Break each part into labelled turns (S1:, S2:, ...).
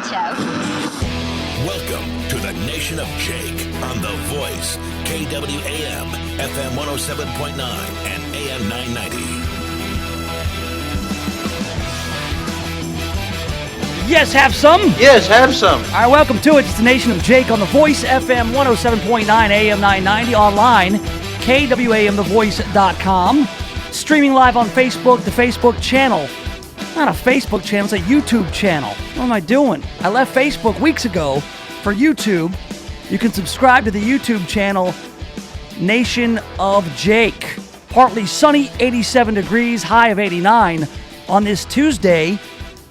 S1: show.
S2: Welcome to the Nation of Jake on The Voice, KWAM, FM 107.9 and AM 990.
S3: Yes, have some.
S4: Yes, have some.
S3: All right, welcome to it. It's the Nation of Jake on The Voice, FM 107.9, AM 990, online, KWAMTheVoice.com. Streaming live on Facebook, the Facebook channel. Not a Facebook channel, it's a YouTube channel. What am I doing? I left Facebook weeks ago for YouTube. You can subscribe to the YouTube channel, Nation of Jake. Partly sunny, 87 degrees, high of 89 on this Tuesday,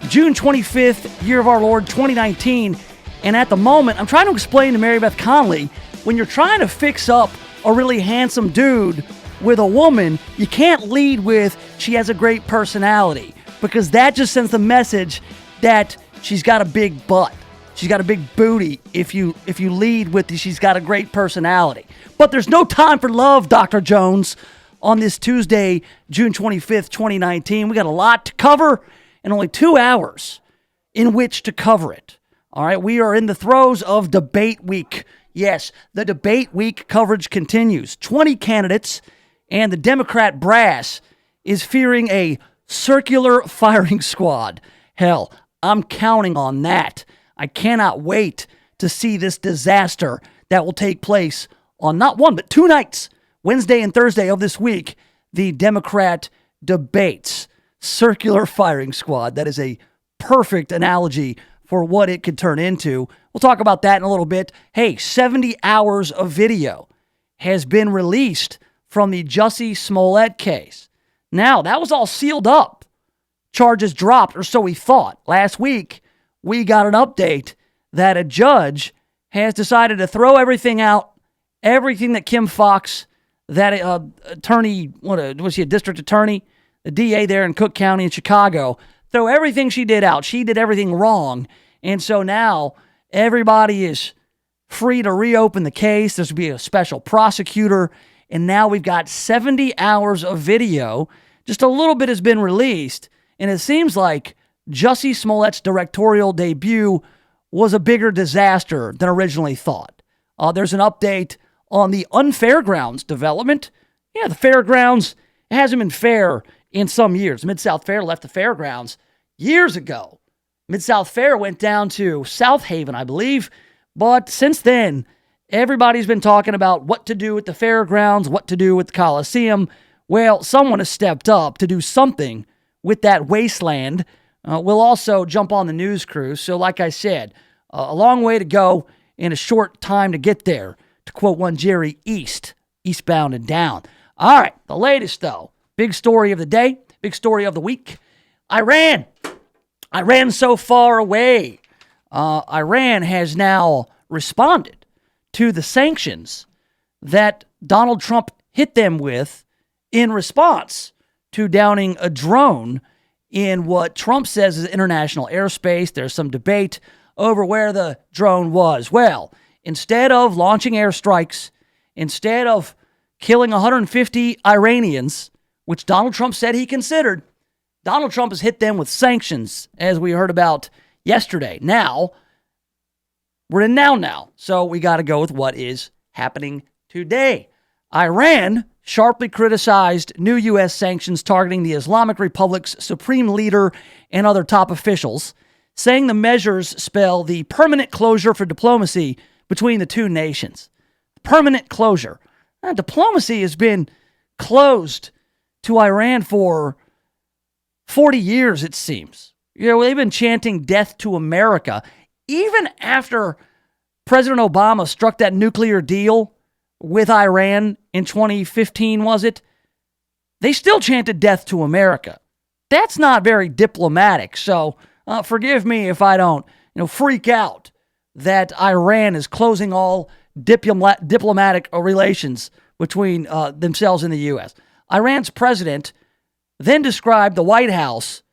S3: June 25th, year of our Lord, 2019. And at the moment, I'm trying to explain to Mary Beth Conley, when you're trying to fix up a really handsome dude with a woman, you can't lead with, she has a great personality. Because that just sends the message that she's got a big butt. She's got a big booty if you lead with she's got a great personality. But there's no time for love, Dr. Jones, on this Tuesday, June 25th, 2019. We got a lot to cover and only 2 hours in which to cover it. All right, we are in the throes of debate week. Yes, the debate week coverage continues. 20 candidates, and the Democrat brass is fearing a circular firing squad. Hell, I'm counting on that. I cannot wait to see this disaster that will take place on not one, but 2 nights, Wednesday and Thursday of this week, the Democrat debates. Circular firing squad. That is a perfect analogy for what it could turn into. We'll talk about that in a little bit. Hey, 70 hours of video has been released from the Jussie Smollett case. Now, that was all sealed up. Charges dropped, or so we thought. Last week, we got an update that a judge has decided to throw everything out, everything that Kim Foxx, that attorney, what was she, a district attorney? The DA there in Cook County in Chicago, throw everything she did out. She did everything wrong. And so now everybody is free to reopen the case. There's going to be a special prosecutor. And now we've got 70 hours of video. Just a little bit has been released. And it seems like Jussie Smollett's directorial debut was a bigger disaster than originally thought. There's an update on the unfairgrounds development. Yeah, the fairgrounds, it hasn't been fair in some years. Mid-South Fair left the fairgrounds years ago. Mid-South Fair went down to South Haven, I believe. But since then, everybody's been talking about what to do with the fairgrounds, what to do with the Coliseum. Well, someone has stepped up to do something with that wasteland. We'll also jump on the news crew. So like I said, a long way to go in a short time to get there. To quote one Jerry, eastbound and down. All right, the latest though. Big story of the day, big story of the week. Iran so far away. Iran has now responded to the sanctions that Donald Trump hit them with in response to downing a drone in what Trump says is international airspace. There's some debate over where the drone was. Well, instead of launching airstrikes, instead of killing 150 Iranians, which Donald Trump said he considered, Donald Trump has hit them with sanctions, as we heard about yesterday. Now, we're in now. So we got to go with what is happening today. Iran sharply criticized new U.S. sanctions targeting the Islamic Republic's supreme leader and other top officials, saying the measures spell the permanent closure for diplomacy between the two nations. Permanent closure. Diplomacy has been closed to Iran for 40 years, it seems. You know, they've been chanting death to America. Even after President Obama struck that nuclear deal with Iran in 2015, was it? They still chanted death to America. That's not very diplomatic. So forgive me if I don't, freak out that Iran is closing all diplomatic relations between themselves and the U.S. Iran's president then described the White House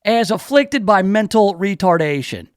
S3: as afflicted by mental retardation,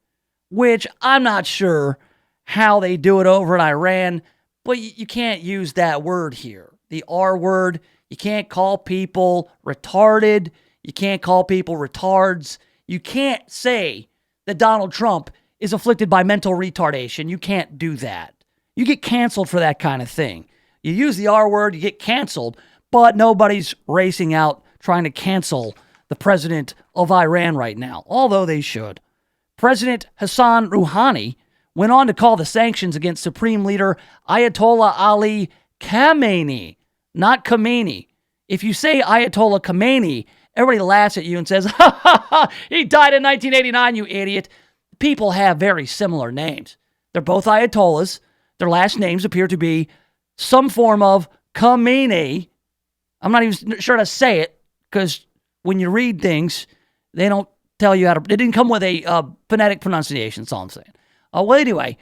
S3: which I'm not sure how they do it over in Iran, but you can't use that word here. The R word. You can't call people retarded. You can't call people retards. You can't say that Donald Trump is afflicted by mental retardation. You can't do that. You get canceled for that kind of thing. You use the R word, you get canceled, but nobody's racing out trying to cancel the president of Iran right now, although they should. President Hassan Rouhani went on to call the sanctions against Supreme Leader Ayatollah Ali Khamenei, not Khamenei. If you say Ayatollah Khamenei, everybody laughs at you and says, ha ha ha, he died in 1989, you idiot. People have very similar names. They're both Ayatollahs. Their last names appear to be some form of Khamenei. I'm not even sure how to say it, because when you read things, they don't tell you how to. It didn't come with a phonetic pronunciation, that's all I'm saying. Well, anyway,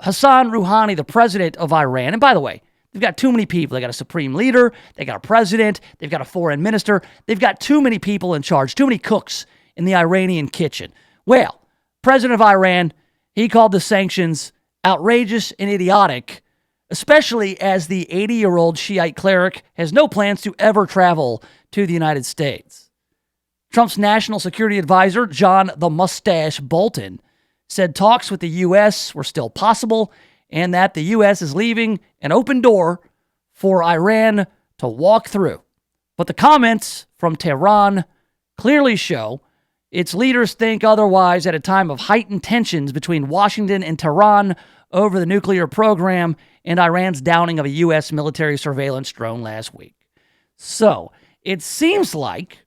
S3: Hassan Rouhani, the president of Iran, and by the way, they've got too many people. They got a supreme leader, they got a president, they've got a foreign minister. They've got too many people in charge, too many cooks in the Iranian kitchen. Well, president of Iran, he called the sanctions outrageous and idiotic, especially as the 80-year-old Shiite cleric has no plans to ever travel to the United States. Trump's national security advisor, John the Mustache Bolton, said talks with the U.S. were still possible and that the U.S. is leaving an open door for Iran to walk through. But the comments from Tehran clearly show its leaders think otherwise at a time of heightened tensions between Washington and Tehran over the nuclear program and Iran's downing of a U.S. military surveillance drone last week. So, it seems like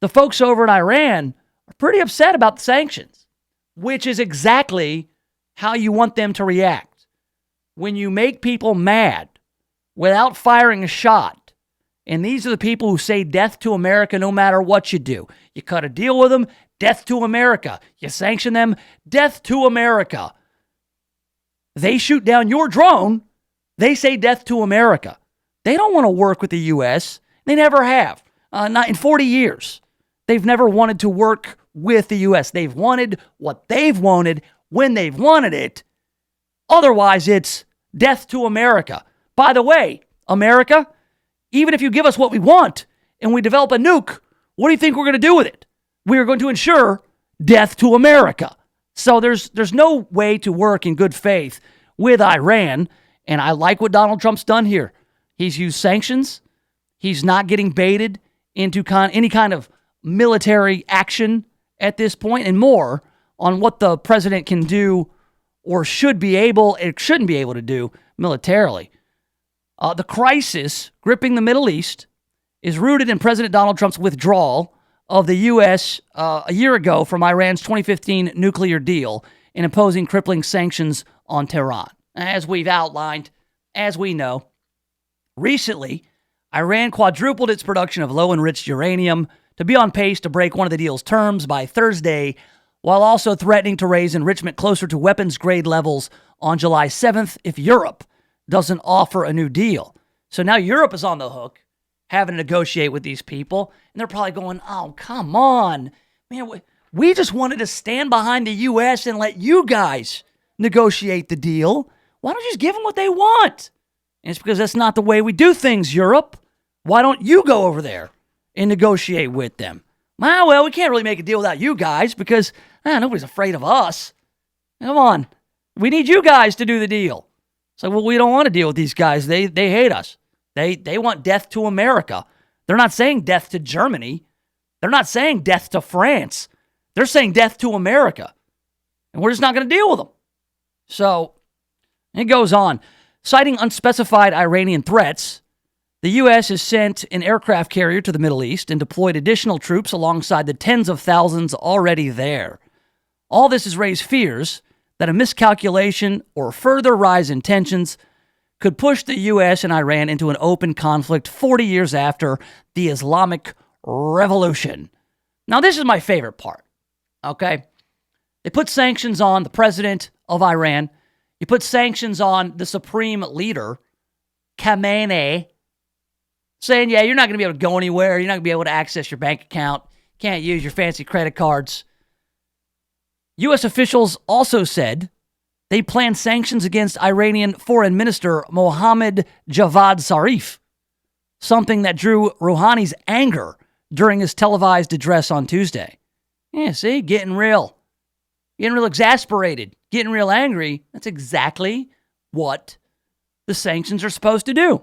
S3: the folks over in Iran are pretty upset about the sanctions, which is exactly how you want them to react. When you make people mad without firing a shot, and these are the people who say death to America no matter what you do. You cut a deal with them, death to America. You sanction them, death to America. They shoot down your drone, they say death to America. They don't want to work with the U.S. They never have. Not in 40 years. They've never wanted to work with the U.S. They've wanted what they've wanted when they've wanted it. Otherwise, it's death to America. By the way, America, even if you give us what we want and we develop a nuke, what do you think we're going to do with it? We are going to ensure death to America. So there's no way to work in good faith with Iran, and I like what Donald Trump's done here. He's used sanctions. He's not getting baited into any kind of military action at this point, and more on what the president can do or shouldn't be able to do militarily. The crisis gripping the Middle East is rooted in President Donald Trump's withdrawal of the U.S. A year ago from Iran's 2015 nuclear deal and imposing crippling sanctions on Tehran. As we've outlined, as we know, recently, Iran quadrupled its production of low-enriched uranium to be on pace to break one of the deal's terms by Thursday, while also threatening to raise enrichment closer to weapons-grade levels on July 7th if Europe doesn't offer a new deal. So now Europe is on the hook, having to negotiate with these people, and they're probably going, oh, come on. Man, we just wanted to stand behind the U.S. and let you guys negotiate the deal. Why don't you just give them what they want? And it's because that's not the way we do things, Europe. Why don't you go over there and negotiate with them? Well, we can't really make a deal without you guys because nobody's afraid of us. Come on. We need you guys to do the deal. It's like, well, we don't want to deal with these guys. They hate us. They want death to America. They're not saying death to Germany. They're not saying death to France. They're saying death to America. And we're just not going to deal with them. So, it goes on. Citing unspecified Iranian threats, the U.S. has sent an aircraft carrier to the Middle East and deployed additional troops alongside the tens of thousands already there. All this has raised fears that a miscalculation or further rise in tensions could push the U.S. and Iran into an open conflict 40 years after the Islamic Revolution. Now, this is my favorite part, okay? They put sanctions on the president of Iran. You put sanctions on the supreme leader, Khamenei, saying, yeah, you're not going to be able to go anywhere. You're not going to be able to access your bank account. Can't use your fancy credit cards. U.S. officials also said they plan sanctions against Iranian Foreign Minister Mohammad Javad Zarif, something that drew Rouhani's anger during his televised address on Tuesday. Yeah, see, getting real. getting real exasperated, getting real angry. That's exactly what the sanctions are supposed to do.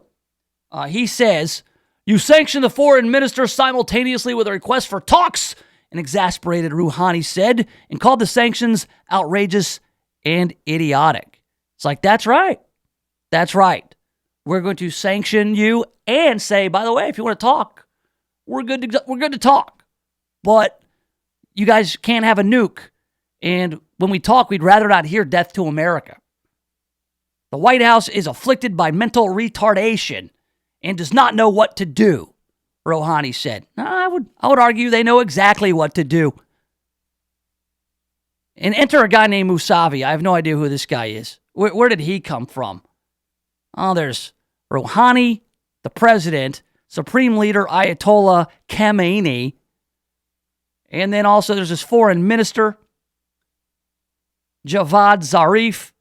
S3: He says, you sanction the foreign minister simultaneously with a request for talks, an exasperated Rouhani said, and called the sanctions outrageous and idiotic. It's like, that's right. That's right. We're going to sanction you and say, by the way, if you want to talk, we're good to talk. But you guys can't have a nuke. And when we talk, we'd rather not hear death to America. The White House is afflicted by mental retardation and does not know what to do, Rouhani said. I would argue they know exactly what to do. And enter a guy named Mousavi. I have no idea who this guy is. Where did he come from? Oh, there's Rouhani, the president, Supreme Leader Ayatollah Khamenei, and then also there's this foreign minister, Javad Zarif,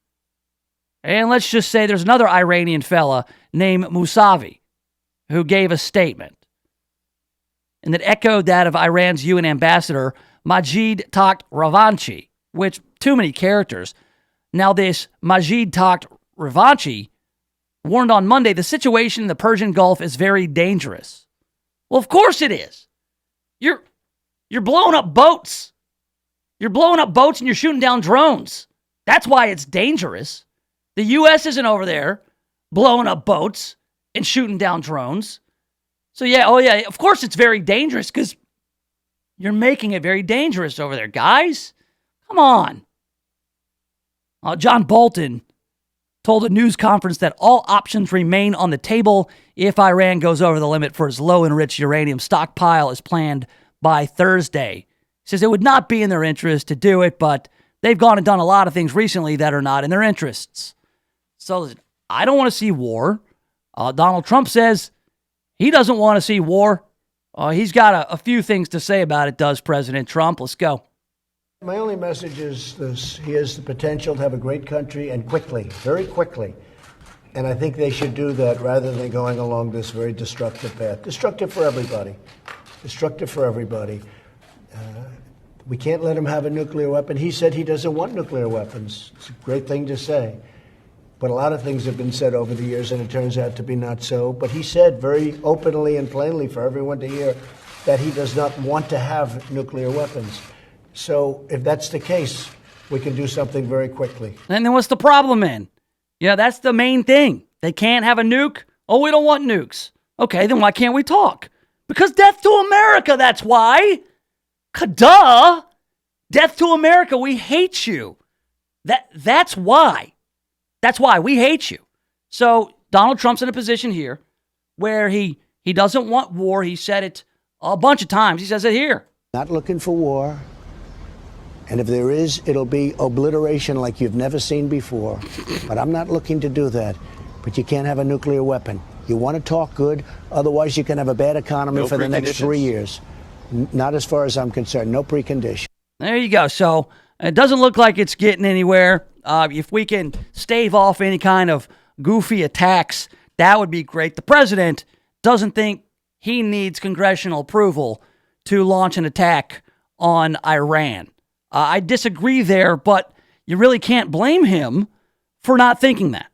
S3: and let's just say there's another Iranian fella named Mousavi who gave a statement and that echoed that of Iran's UN ambassador, Majid Takht Ravanchi, which, too many characters. Now this Majid Takht Ravanchi warned on Monday the situation in the Persian Gulf is very dangerous. Well, of course it is. You're blowing up boats. You're blowing up boats and you're shooting down drones. That's why it's dangerous. The U.S. isn't over there blowing up boats and shooting down drones. So yeah, of course it's very dangerous because you're making it very dangerous over there, guys. Come on. John Bolton told a news conference that all options remain on the table if Iran goes over the limit for its low-enriched uranium stockpile as planned by Thursday. He says it would not be in their interest to do it, but they've gone and done a lot of things recently that are not in their interests. So I don't want to see war. Donald Trump says he doesn't want to see war. He's got a few things to say about it, does President Trump. Let's go.
S1: My only message is this. He has the potential to have a great country and quickly, very quickly. And I think they should do that rather than going along this very destructive path. Destructive for everybody. Destructive for everybody. We can't let him have a nuclear weapon. He said he doesn't want nuclear weapons. It's a great thing to say. But a lot of things have been said over the years, and it turns out to be not so. But he said very openly and plainly for everyone to hear that he does not want to have nuclear weapons. So if that's the case, we can do something very quickly.
S3: And then what's the problem, man? Yeah, that's the main thing. They can't have a nuke. Oh, we don't want nukes. Okay, then why can't we talk? Because death to America, that's why. Duh. Death to America, we hate you. That's why. That's why we hate you. So Donald Trump's in a position here where he doesn't want war. He said it a bunch of times. He says it here.
S1: Not looking for war. And if there is, it'll be obliteration like you've never seen before. But I'm not looking to do that. But you can't have a nuclear weapon. You want to talk good, otherwise you can have a bad economy for the next 3 years. Not as far as I'm concerned. No precondition.
S3: There you go. So it doesn't look like it's getting anywhere. If we can stave off any kind of goofy attacks, that would be great. The president doesn't think he needs congressional approval to launch an attack on Iran. I disagree there, but you really can't blame him for not thinking that.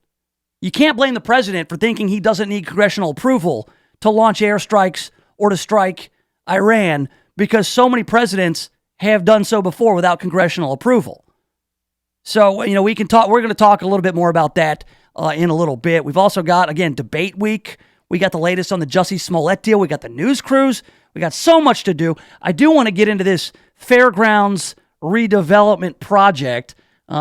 S3: You can't blame the president for thinking he doesn't need congressional approval to launch airstrikes or to strike Iran because so many presidents have done so before without congressional approval. So, we're going to talk a little bit more about that in a little bit. We've also got, again, debate week. We got the latest on the Jussie Smollett deal. We got the news cruise. We got so much to do. I do want to get into this fairgrounds redevelopment project.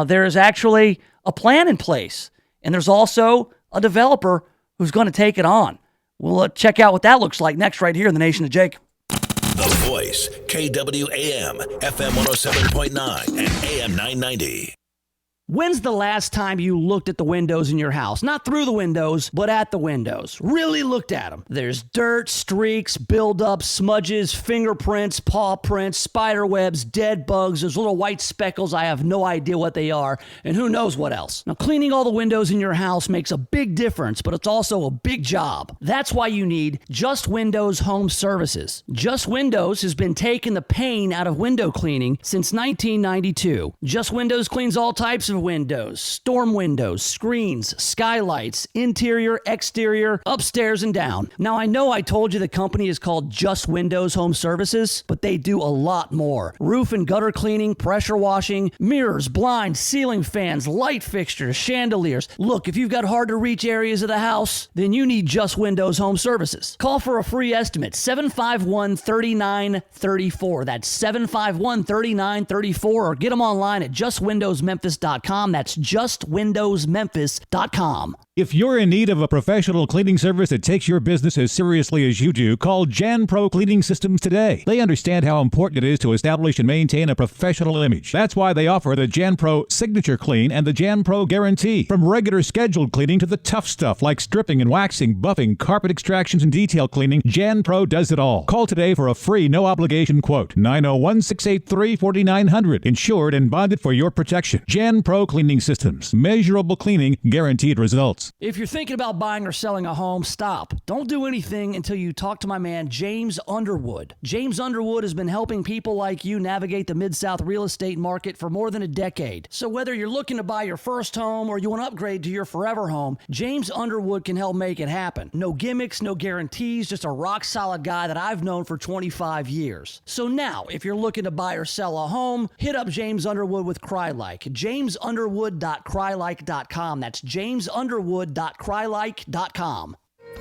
S3: There is actually a plan in place, and there's also a developer who's going to take it on. We'll check out what that looks like next right here in the Nation of Jake.
S2: The Voice, KWAM, FM 107.9 and AM 990.
S3: When's the last time you looked at the windows in your house? Not through the windows, but at the windows. Really looked at them. There's dirt, streaks, buildup, smudges, fingerprints, paw prints, spider webs, dead bugs. There's little white speckles. I have no idea what they are, and who knows what else. Now, cleaning all the windows in your house makes a big difference, but it's also a big job. That's why you need Just Windows Home Services. Just Windows has been taking the pain out of window cleaning since 1992. Just Windows cleans all types of windows, storm windows, screens, skylights, interior, exterior, upstairs and down. Now, I know I told you the company is called Just Windows Home Services, but they do a lot more. Roof and gutter cleaning, pressure washing, mirrors, blinds, ceiling fans, light fixtures, chandeliers. Look, if you've got hard to reach areas of the house, then you need Just Windows Home Services. Call for a free estimate, 751-3934. That's 751-3934, or get them online at justwindowsmemphis.com. That's justwindowsmemphis.com.
S4: If you're in need of a professional cleaning service that takes your business as seriously as you do, call JanPro Cleaning Systems today. They understand how important it is to establish and maintain a professional image. That's why they offer the JanPro Signature Clean and the JanPro Guarantee. From regular scheduled cleaning to the tough stuff like stripping and waxing, buffing, carpet extractions, and detail cleaning, JanPro does it all. Call today for a free, no-obligation quote. 901-683-4900. Insured and bonded for your protection. JanPro Cleaning Systems. Measurable cleaning, guaranteed results.
S3: If you're thinking about buying or selling a home, stop. Don't do anything until you talk to my man, James Underwood. James Underwood has been helping people like you navigate the Mid-South real estate market for more than a decade. So whether you're looking to buy your first home or you want to upgrade to your forever home, James Underwood can help make it happen. No gimmicks, no guarantees, just a rock-solid guy that I've known for 25 years. So now, if you're looking to buy or sell a home, hit up James Underwood with CryLike. JamesUnderwood.crylike.com. That's JamesUnderwood.crylike.com.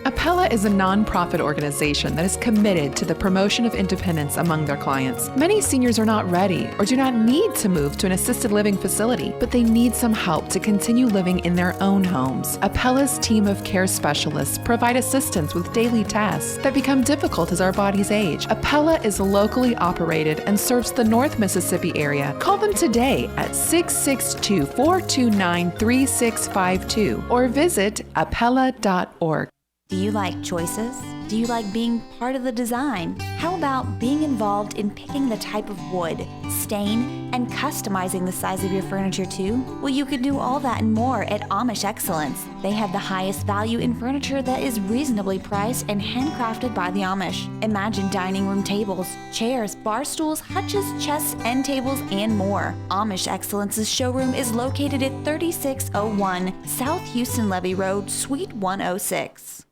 S5: Appella is a nonprofit organization that is committed to the promotion of independence among their clients. Many seniors are not ready or do not need to move to an assisted living facility, but they need some help to continue living in their own homes. Appella's team of care specialists provide assistance with daily tasks that become difficult as our bodies age. Appella is locally operated and serves the North Mississippi area. Call them today at 662-429-3652 or visit appella.org.
S6: Do you like choices? Do you like being part of the design? How about being involved in picking the type of wood, stain, and customizing the size of your furniture too? Well, you can do all that and more at Amish Excellence. They have the highest value in furniture that is reasonably priced and handcrafted by the Amish. Imagine dining room tables, chairs, bar stools, hutches, chests, end tables, and more. Amish Excellence's showroom is located at 3601 South Houston Levee Road, Suite 106.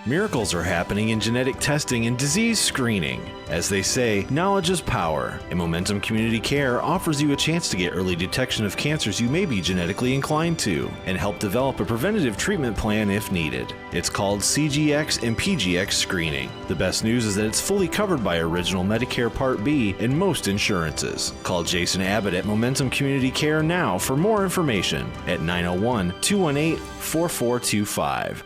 S7: Miracles are happening in genetic testing and disease screening. As they say, knowledge is power, and Momentum Community Care offers you a chance to get early detection of cancers you may be genetically inclined to, and help develop a preventative treatment plan if needed. It's called CGX and PGX screening. The best news is that it's fully covered by Original Medicare Part B and most insurances. Call Jason Abbott at Momentum Community Care now for more information at 901-218-4425.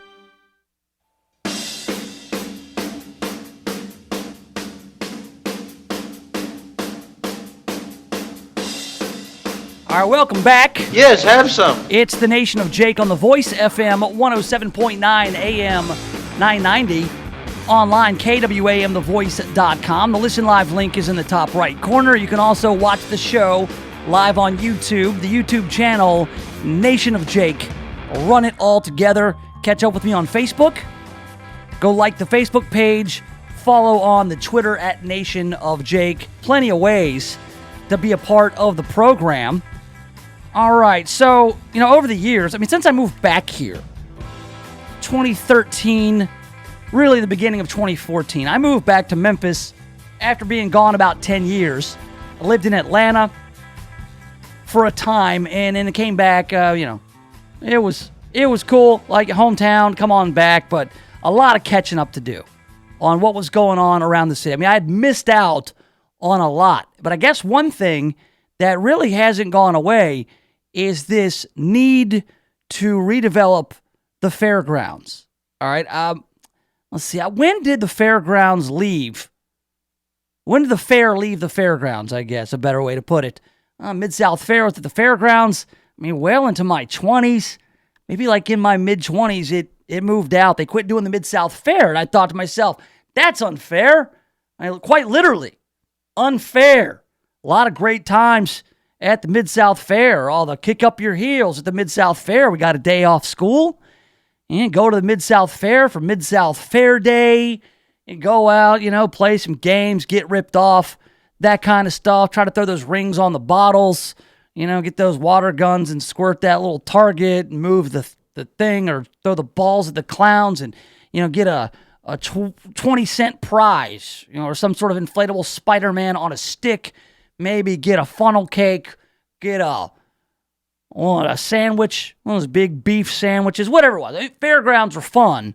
S3: All right, welcome back.
S8: Yes, have some.
S3: It's the Nation of Jake on the Voice, FM 107.9 AM 990. Online, KWAMthevoice.com. The Listen Live link is in the top right corner. You can also watch the show live on YouTube, the YouTube channel, Nation of Jake. Run it all together. Catch up with me on Facebook. Go like the Facebook page. Follow on the Twitter at Nation of Jake. Plenty of ways to be a part of the program. All right, so, over the years, since I moved back here, 2013, really the beginning of 2014, I moved back to Memphis after being gone about 10 years. I lived in Atlanta for a time, and then I came back, it was cool, like hometown, come on back, but a lot of catching up to do on what was going on around the city. I had missed out on a lot, but I guess one thing that really hasn't gone away is this need to redevelop the fairgrounds. All right, let's see. When did the fairgrounds leave? When did the fair leave the fairgrounds, I guess, a better way to put it. Mid-South Fair was at the fairgrounds. I mean, well into my 20s. Maybe like in my mid-20s, it moved out. They quit doing the Mid-South Fair. And I thought to myself, that's unfair. Quite literally, unfair. A lot of great times at the Mid-South Fair. All the kick up your heels at the Mid-South Fair. We got a day off school. And go to the Mid-South Fair for Mid-South Fair Day. And go out, play some games, get ripped off, that kind of stuff. Try to throw those rings on the bottles. Get those water guns and squirt that little target and move the thing, or throw the balls at the clowns and, get a 20-cent prize, or some sort of inflatable Spider-Man on a stick. Maybe get a funnel cake, get a sandwich, one of those big beef sandwiches, whatever it was. Fairgrounds were fun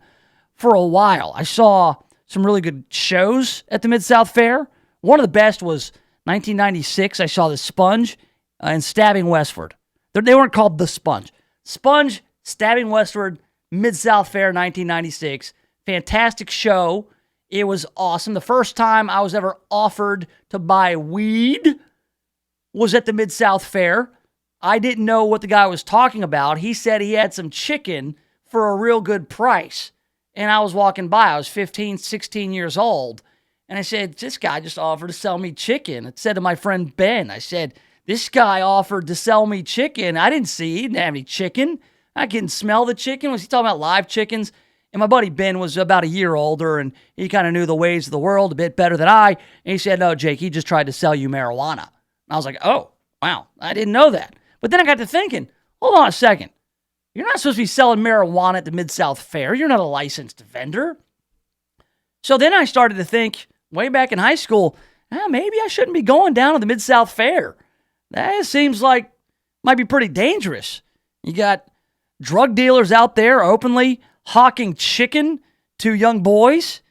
S3: for a while. I saw some really good shows at the Mid-South Fair. One of the best was 1996. I saw The Sponge and Stabbing Westward. They weren't called The Sponge. Sponge, Stabbing Westward, Mid-South Fair 1996. Fantastic show. It was awesome. The first time I was ever offered to buy weed was at the Mid-South Fair. I didn't know what the guy was talking about. He said he had some chicken for a real good price. And I was walking by. I was 15, 16 years old. And I said, this guy just offered to sell me chicken. I said to my friend Ben, I said, this guy offered to sell me chicken. I didn't see. He didn't have any chicken. I couldn't smell the chicken. Was he talking about live chickens? And my buddy Ben was about a year older, and he kind of knew the ways of the world a bit better than I. And he said, no, Jake, he just tried to sell you marijuana. And I was like, oh, wow, I didn't know that. But then I got to thinking, hold on a second. You're not supposed to be selling marijuana at the Mid-South Fair. You're not a licensed vendor. So then I started to think, way back in high school, maybe I shouldn't be going down to the Mid-South Fair. That seems like might be pretty dangerous. You got drug dealers out there openly hawking chicken to young boys.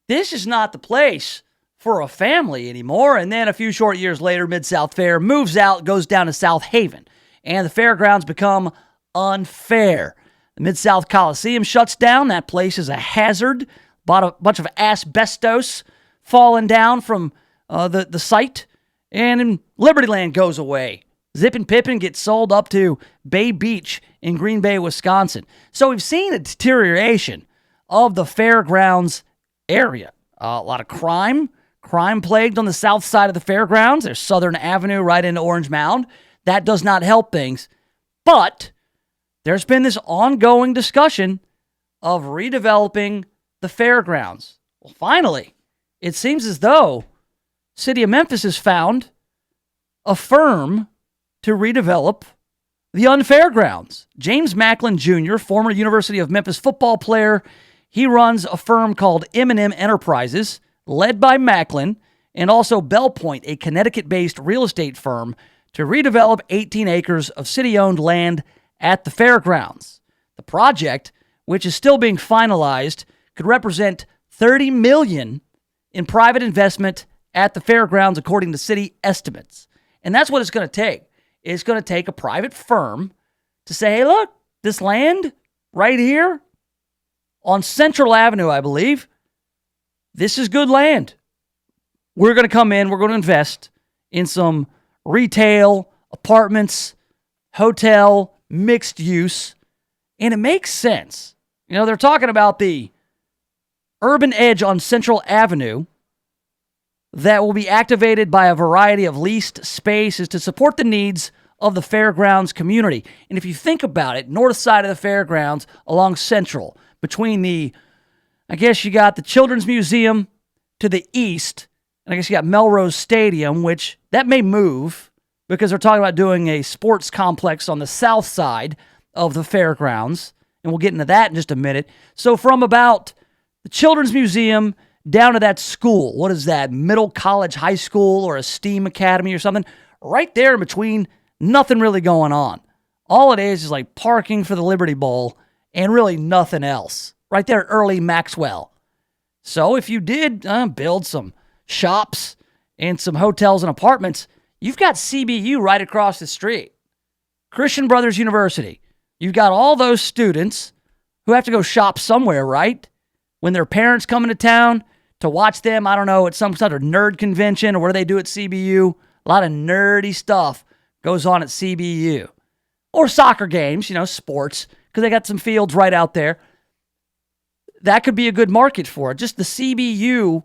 S3: This is not the place for a family anymore. And then a few short years later, Mid-South Fair moves out, goes down to South Haven, and the fairgrounds become unfair. The Mid-South Coliseum shuts down. That place is a hazard. Bought a bunch of asbestos falling down from the site. And then Libertyland goes away. Zip and Pippin gets sold up to Bay Beach in Green Bay, Wisconsin. So we've seen a deterioration of the fairgrounds area. A lot of crime plagued on the south side of the fairgrounds. There's Southern Avenue right into Orange Mound. That does not help things. But there's been this ongoing discussion of redeveloping the fairgrounds. Well, finally, it seems as though City of Memphis has found a firm to redevelop the unfairgrounds. James Macklin Jr., former University of Memphis football player, he runs a firm called M&M Enterprises, led by Macklin, and also Bell Point, a Connecticut-based real estate firm, to redevelop 18 acres of city-owned land at the fairgrounds. The project, which is still being finalized, could represent $30 million in private investment at the fairgrounds, according to city estimates. And that's what it's going to take. It's going to take a private firm to say, hey, look, this land right here on Central Avenue, I believe, this is good land. We're going to come in, we're going to invest in some retail, apartments, hotel, mixed use, and it makes sense. They're talking about the urban edge on Central Avenue that will be activated by a variety of leased spaces to support the needs of the fairgrounds community. And if you think about it, north side of the fairgrounds along Central, between I guess you got the Children's Museum to the east, and I guess you got Melrose Stadium, which that may move because they're talking about doing a sports complex on the south side of the fairgrounds. And we'll get into that in just a minute. So from about the Children's Museum down to that school, what is that, Middle College High School or a STEAM Academy or something, right there in between, nothing really going on. All it is like parking for the Liberty Bowl and really nothing else. Right there at Early Maxwell. So if you did build some shops and some hotels and apartments, you've got CBU right across the street. Christian Brothers University. You've got all those students who have to go shop somewhere, right? When their parents come into town to watch them, I don't know, at some sort of nerd convention or what do they do at CBU? A lot of nerdy stuff goes on at CBU. Or soccer games, sports, because they got some fields right out there. That could be a good market for it. Just the CBU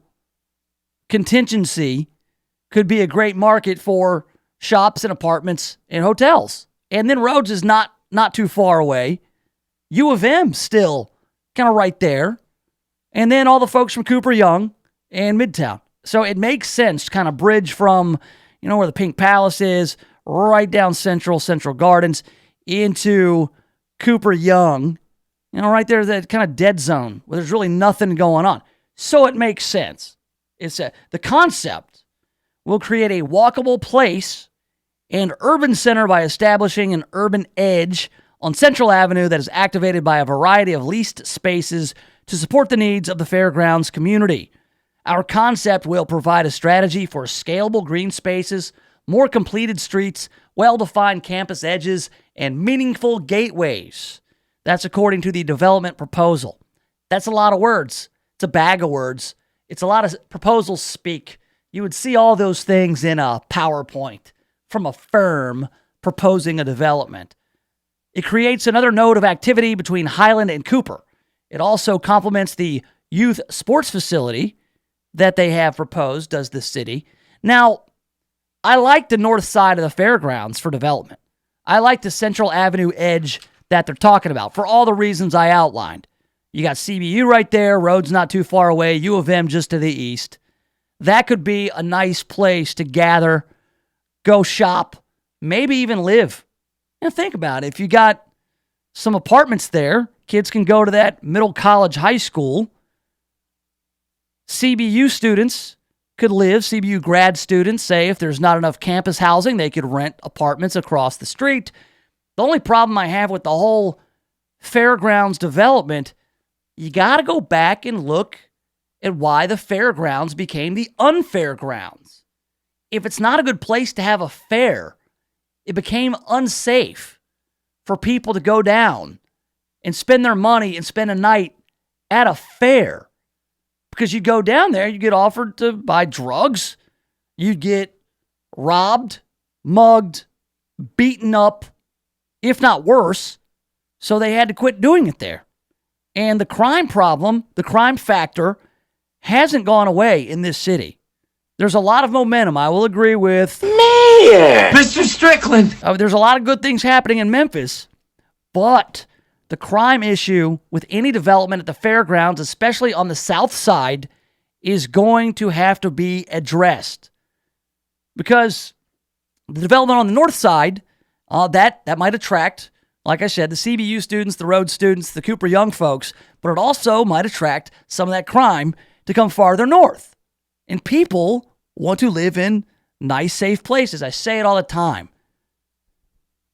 S3: contingency could be a great market for shops and apartments and hotels. And then Rhodes is not too far away. U of M still kind of right there. And then all the folks from Cooper Young and Midtown. So it makes sense to kind of bridge from, where the Pink Palace is, right down Central Gardens, into Cooper Young, right there, that kind of dead zone where there's really nothing going on. So it makes sense. The concept will create a walkable place and urban center by establishing an urban edge on Central Avenue that is activated by a variety of leased spaces to support the needs of the fairgrounds community. Our concept will provide a strategy for scalable green spaces, more completed streets, well-defined campus edges, and meaningful gateways. That's according to the development proposal. That's a lot of words. It's a bag of words. It's a lot of proposals speak. You would see all those things in a PowerPoint from a firm proposing a development. It creates another node of activity between Highland and Cooper. It also complements the youth sports facility that they have proposed, does the city. Now, I like the north side of the fairgrounds for development. I like the Central Avenue edge that they're talking about for all the reasons I outlined. You got CBU right there, Rhodes not too far away, U of M just to the east. That could be a nice place to gather, go shop, maybe even live. Think about it. If you got some apartments there, kids can go to that middle college high school. CBU students could live, CBU grad students, say if there's not enough campus housing, they could rent apartments across the street. The only problem I have with the whole fairgrounds development, you got to go back and look at why the fairgrounds became the unfair grounds. If it's not a good place to have a fair, it became unsafe for people to go down and spend their money and spend a night at a fair. Because you go down there, you get offered to buy drugs, you get robbed, mugged, beaten up, if not worse. So they had to quit doing it there. And the crime problem, the crime factor, hasn't gone away in this city. There's a lot of momentum, I will agree with.
S8: Mayor! Mr. Strickland!
S3: There's a lot of good things happening in Memphis, but the crime issue with any development at the fairgrounds, especially on the south side, is going to have to be addressed. Because the development on the north side, that might attract, like I said, the CBU students, the Rhodes students, the Cooper Young folks, but it also might attract some of that crime to come farther north. And people want to live in nice, safe places. I say it all the time.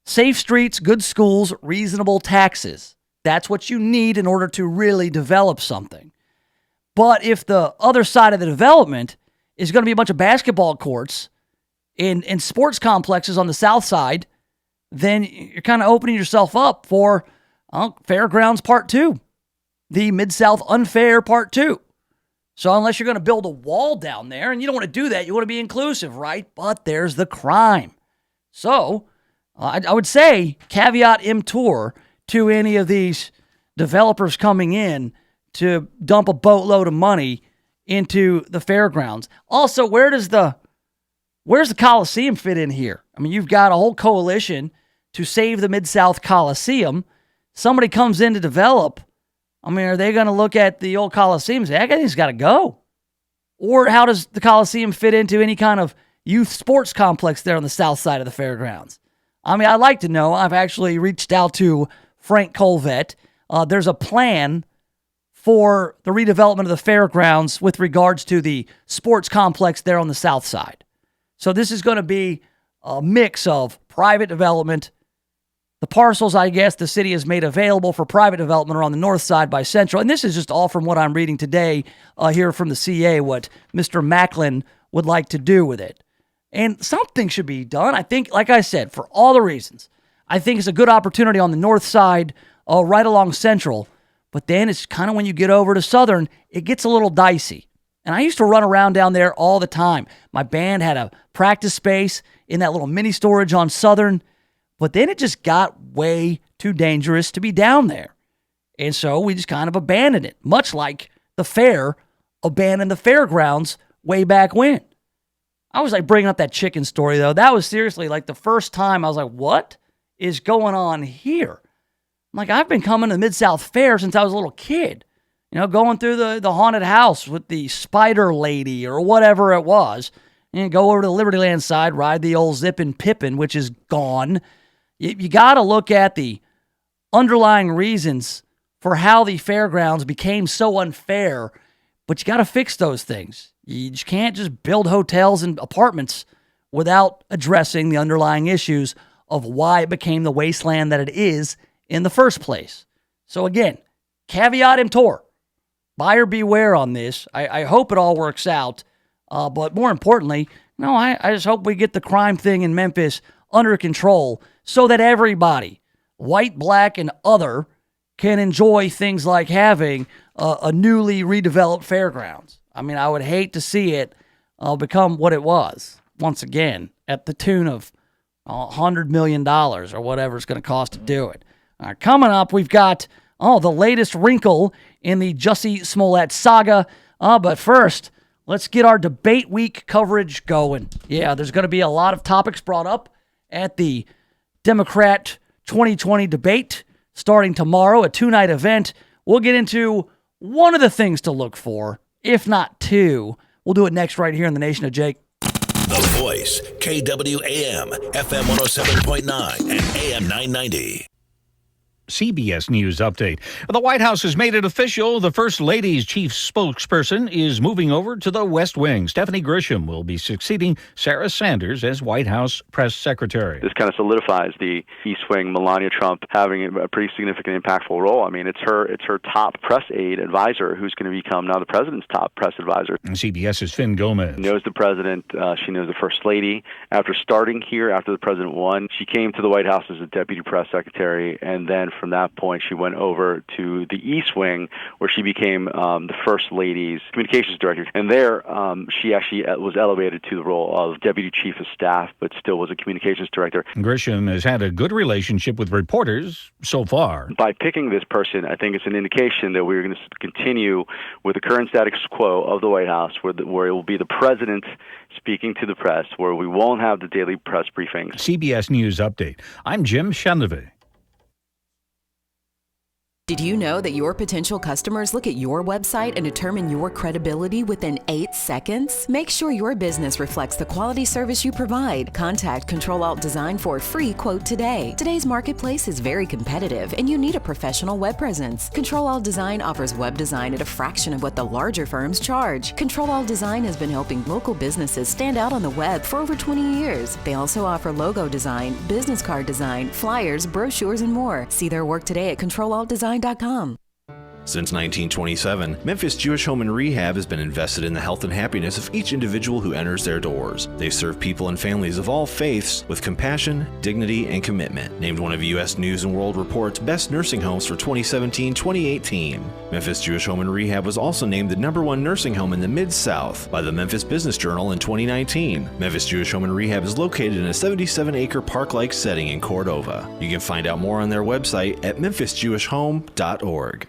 S3: Safe streets, good schools, reasonable taxes. That's what you need in order to really develop something. But if the other side of the development is going to be a bunch of basketball courts and sports complexes on the south side, then you're kind of opening yourself up for Fairgrounds Part 2, the Mid-South Unfair Part 2. So unless you're going to build a wall down there, and you don't want to do that, you want to be inclusive, right? But there's the crime. So I would say caveat emptor to any of these developers coming in to dump a boatload of money into the fairgrounds. Also, where's the Coliseum fit in here? I mean, you've got a whole coalition to save the Mid-South Coliseum. Somebody comes in to develop. I mean, are they going to look at the old Coliseum and say, that thing's got to go? Or how does the Coliseum fit into any kind of youth sports complex there on the south side of the fairgrounds? I mean, I'd like to know. I've actually reached out to Frank Colvett. There's a plan for the redevelopment of the fairgrounds with regards to the sports complex there on the south side. So this is going to be a mix of private development. The parcels, I guess, the city has made available for private development are on the north side by Central. And this is just all from what I'm reading today here from the CA, what Mr. Macklin would like to do with it. And something should be done. I think, like I said, for all the reasons, I think it's a good opportunity on the north side, right along Central. But then it's kind of when you get over to Southern, it gets a little dicey. And I used to run around down there all the time. My band had a practice space in that little mini storage on Southern, but then it just got way too dangerous to be down there. And so we just kind of abandoned it, much like the fair abandoned the fairgrounds way back when. I was like bringing up that chicken story, though. That was seriously like the first time I was like, what is going on here? I'm like, I've been coming to the Mid-South Fair since I was a little kid. Going through the haunted house with the spider lady or whatever it was, and go over to the Liberty Land side, ride the old Zippin' Pippin', which is gone. You got to look at the underlying reasons for how the fairgrounds became so unfair, but you got to fix those things. You just can't just build hotels and apartments without addressing the underlying issues of why it became the wasteland that it is in the first place. So again, caveat emptor. Buyer beware on this. I hope it all works out. But more importantly, I just hope we get the crime thing in Memphis under control so that everybody, white, black, and other, can enjoy things like having a newly redeveloped fairgrounds. I mean, I would hate to see it become what it was, once again, at the tune of $100 million or whatever it's going to cost to do it. All right, coming up, we've got the latest wrinkle in the Jussie Smollett saga. But first, let's get our debate week coverage going. Yeah, there's going to be a lot of topics brought up at the Democrat 2020 debate starting tomorrow, a 2-night event. We'll get into one of the things to look for, if not two. We'll do it next right here in the Nation of Jake.
S2: The Voice, KWAM, FM 107.9 and AM 990.
S9: CBS News update. The White House has made it official. The First Lady's chief spokesperson is moving over to the West Wing. Stephanie Grisham will be succeeding Sarah Sanders as White House press secretary.
S10: This kind of solidifies the East Wing, Melania Trump having a pretty significant, impactful role. I mean, it's her top press aide advisor who's going to become now the president's top press advisor.
S9: And CBS's Finn Gomez.
S10: She knows the president. She knows the First Lady. After starting here, after the president won, she came to the White House as a deputy press secretary, and then from that point, she went over to the East Wing, where she became the First Lady's communications director. And there, she actually was elevated to the role of deputy chief of staff, but still was a communications director.
S9: Grisham has had a good relationship with reporters so far.
S10: By picking this person, I think it's an indication that we're going to continue with the current status quo of the White House, where it will be the president speaking to the press, where we won't have the daily press briefings.
S9: CBS News update. I'm Jim Chenevey.
S11: Did you know that your potential customers look at your website and determine your credibility within 8 seconds? Make sure your business reflects the quality service you provide. Contact Control Alt Design for a free quote today. Today's marketplace is very competitive and you need a professional web presence. Control Alt Design offers web design at a fraction of what the larger firms charge. Control Alt Design has been helping local businesses stand out on the web for over 20 years. They also offer logo design, business card design, flyers, brochures, and more. See their work today at ControlAltDesign.com.
S7: Since 1927, Memphis Jewish Home and Rehab has been invested in the health and happiness of each individual who enters their doors. They serve people and families of all faiths with compassion, dignity, and commitment. Named one of U.S. News & World Report's best nursing homes for 2017-2018. Memphis Jewish Home and Rehab was also named the #1 nursing home in the Mid-South by the Memphis Business Journal in 2019. Memphis Jewish Home and Rehab is located in a 77-acre park-like setting in Cordova. You can find out more on their website at memphisjewishhome.org.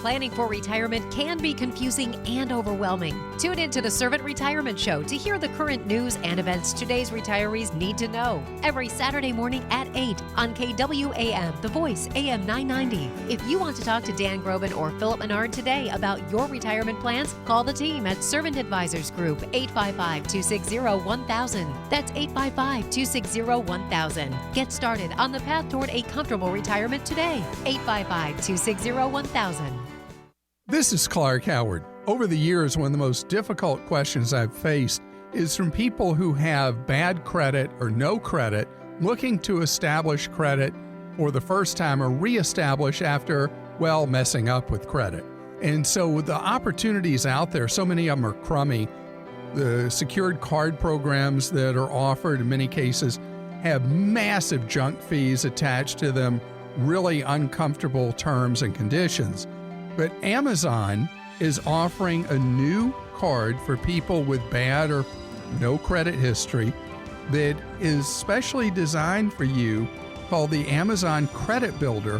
S12: Planning for retirement can be confusing and overwhelming. Tune in to the Servant Retirement Show to hear the current news and events today's retirees need to know. Every Saturday morning at 8 on KWAM, The Voice, AM 990. If you want to talk to Dan Groban or Philip Menard today about your retirement plans, call the team at Servant Advisors Group, 855-260-1000. That's 855-260-1000. Get started on the path toward a comfortable retirement today. 855-260-1000.
S13: This is Clark Howard. Over the years, one of the most difficult questions I've faced is from people who have bad credit or no credit, looking to establish credit for the first time or reestablish after, messing up with credit. And so the opportunities out there, so many of them are crummy. The secured card programs that are offered in many cases have massive junk fees attached to them, really uncomfortable terms and conditions. But Amazon is offering a new card for people with bad or no credit history that is specially designed for you called the Amazon Credit Builder,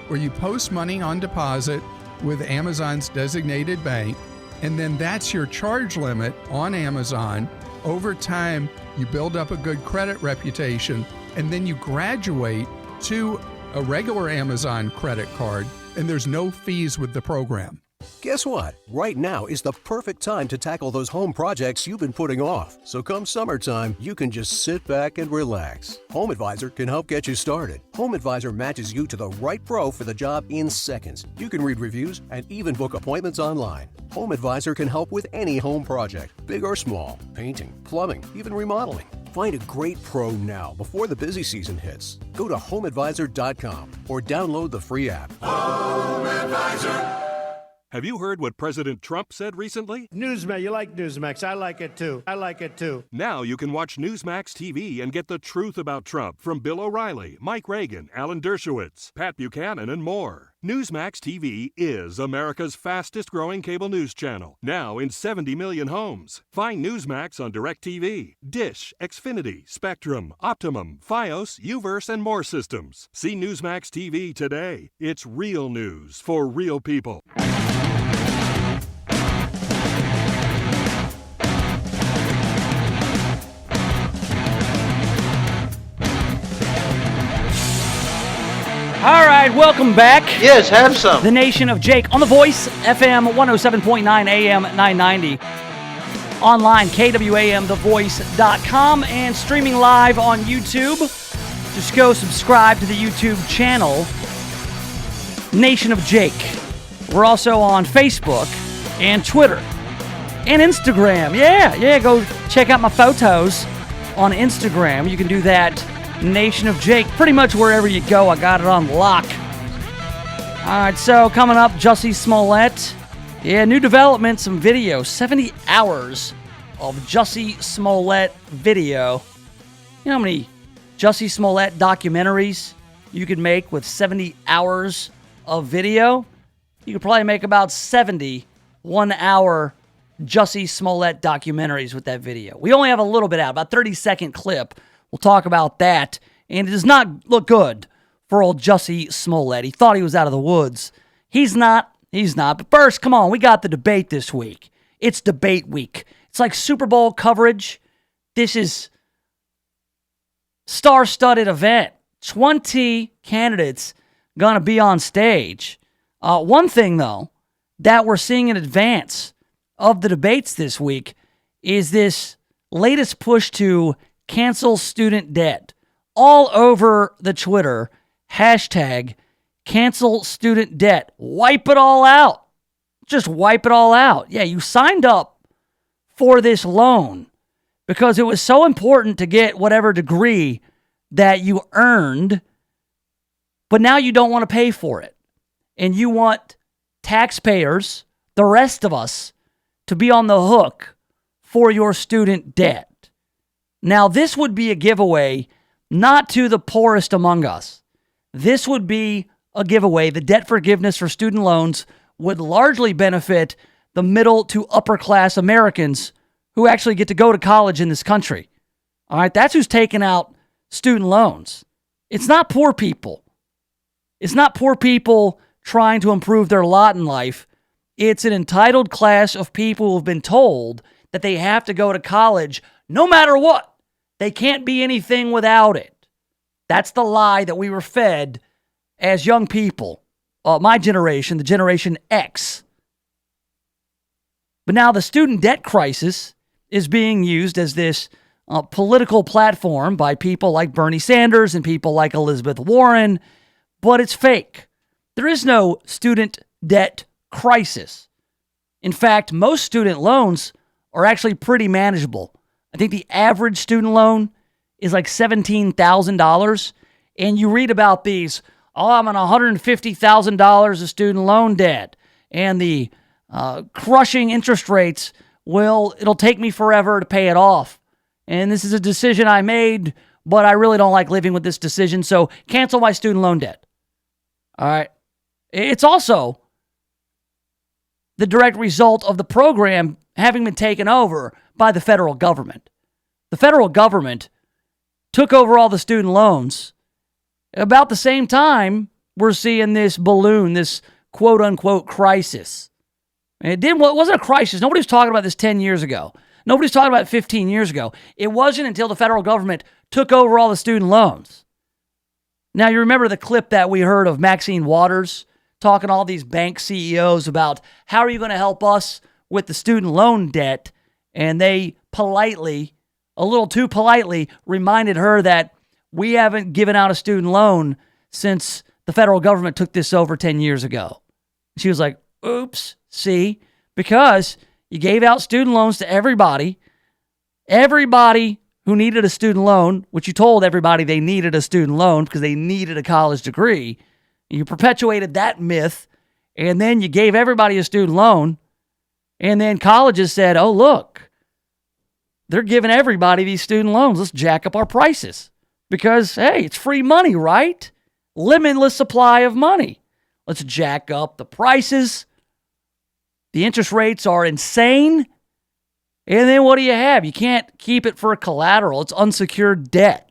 S13: where you post money on deposit with Amazon's designated bank, and then that's your charge limit on Amazon. Over time, you build up a good credit reputation, and then you graduate to a regular Amazon credit card, and there's no fees with the program.
S14: Guess what? Right now is the perfect time to tackle those home projects you've been putting off. So come summertime, you can just sit back and relax. Home Advisor can help get you started. Home Advisor matches you to the right pro for the job in seconds. You can read reviews and even book appointments online. Home Advisor can help with any home project, big or small, painting, plumbing, even remodeling. Find a great pro now before the busy season hits. Go to homeadvisor.com or download the free app.
S15: Home Advisor.
S16: Have you heard what President Trump said recently?
S17: Newsmax, you like Newsmax. I like it too.
S16: Now you can watch Newsmax TV and get the truth about Trump from Bill O'Reilly, Mike Reagan, Alan Dershowitz, Pat Buchanan, and more. Newsmax TV is America's fastest growing cable news channel, now in 70 million homes. Find Newsmax on DirecTV, Dish, Xfinity, Spectrum, Optimum, Fios, Uverse, and more systems. See Newsmax TV today. It's real news for real people.
S3: All right, welcome back.
S8: Yes, have some.
S3: The Nation of Jake on The Voice, FM 107.9 AM 990. Online, KWAMTheVoice.com, and streaming live on YouTube. Just go subscribe to the YouTube channel, Nation of Jake. We're also on Facebook and Twitter and Instagram. Yeah, go check out my photos on Instagram. You can do that. Nation of Jake. Pretty much wherever you go, I got it on lock. All right, so coming up, Jussie Smollett. Yeah, new development, some video. 70 hours of Jussie Smollett video. You know how many Jussie Smollett documentaries you could make with 70 hours of video? You could probably make about 70 one-hour Jussie Smollett documentaries with that video. We only have a little bit out, about 30-second clip. We'll talk about that. And it does not look good for old Jussie Smollett. He thought he was out of the woods. He's not. But first, come on, we got the debate this week. It's debate week. It's like Super Bowl coverage. This is star-studded event. 20 candidates going to be on stage. One thing, though, that we're seeing in advance of the debates this week is this latest push to cancel student debt. All over the Twitter, hashtag cancel student debt. Wipe it all out. Just wipe it all out. Yeah, you signed up for this loan because it was so important to get whatever degree that you earned, but now you don't want to pay for it. And you want taxpayers, the rest of us, to be on the hook for your student debt. Now, this would be a giveaway not to the poorest among us. This would be a giveaway. The debt forgiveness for student loans would largely benefit the middle to upper class Americans who actually get to go to college in this country. All right, that's who's taking out student loans. It's not poor people. It's not poor people trying to improve their lot in life. It's an entitled class of people who have been told that they have to go to college no matter what. They can't be anything without it. That's the lie that we were fed as young people. My generation, the Generation X. But now the student debt crisis is being used as this political platform by people like Bernie Sanders and people like Elizabeth Warren, but it's fake. There is no student debt crisis. In fact, most student loans are actually pretty manageable. I think the average student loan is like $17,000. And you read about these, I'm on $150,000 of student loan debt. And the crushing interest rates, it'll take me forever to pay it off. And this is a decision I made, but I really don't like living with this decision, so cancel my student loan debt. All right. It's also the direct result of the program having been taken over by the federal government. The federal government took over all the student loans. About the same time, we're seeing this balloon, this quote-unquote crisis. And it wasn't a crisis. Nobody was talking about this 10 years ago. Nobody was talking about it 15 years ago. It wasn't until the federal government took over all the student loans. Now, you remember the clip that we heard of Maxine Waters talking to all these bank CEOs about how are you going to help us with the student loan debt? And they politely, a little too politely, reminded her that we haven't given out a student loan since the federal government took this over 10 years ago. She was like, oops, see, because you gave out student loans to everybody who needed a student loan, which you told everybody they needed a student loan because they needed a college degree. You perpetuated that myth, and then you gave everybody a student loan, and then colleges said, oh, look, they're giving everybody these student loans. Let's jack up our prices because, hey, it's free money, right? Limitless supply of money. Let's jack up the prices. The interest rates are insane. And then what do you have? You can't keep it for a collateral. It's unsecured debt.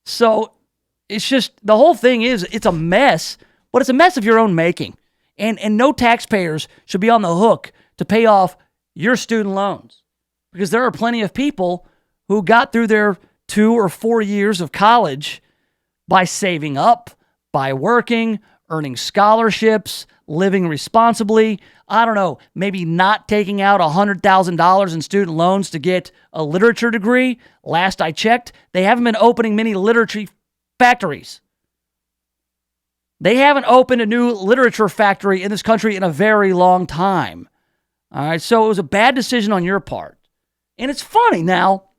S3: So it's just, the whole thing is, it's a mess, but it's a mess of your own making. And no taxpayers should be on the hook to pay off your student loans because there are plenty of people who got through their 2 or 4 years of college by saving up, by working, earning scholarships, living responsibly. I don't know, maybe not taking out $100,000 in student loans to get a literature degree. Last I checked, they haven't been opening many literature factories. They haven't opened a new literature factory in this country in a very long time. All right, so it was a bad decision on your part. And it's funny now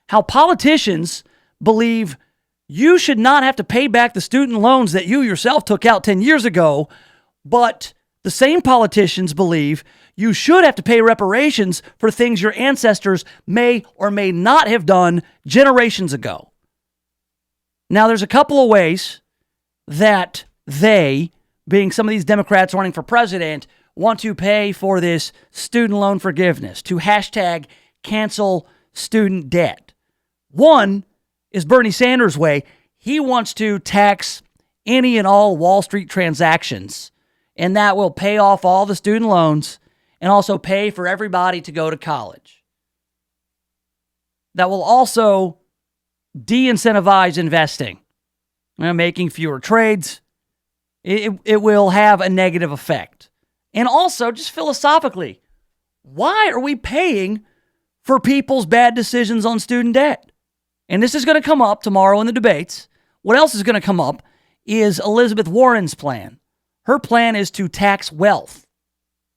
S3: how politicians believe you should not have to pay back the student loans that you yourself took out 10 years ago, but the same politicians believe you should have to pay reparations for things your ancestors may or may not have done generations ago. Now, there's a couple of ways that they, being some of these Democrats running for president, want to pay for this student loan forgiveness, to hashtag cancel student debt. One is Bernie Sanders' way. He wants to tax any and all Wall Street transactions, and that will pay off all the student loans and also pay for everybody to go to college. That will also de-incentivize investing, making fewer trades. It will have a negative effect. And also, just philosophically, why are we paying for people's bad decisions on student debt? And this is going to come up tomorrow in the debates. What else is going to come up is Elizabeth Warren's plan. Her plan is to tax wealth,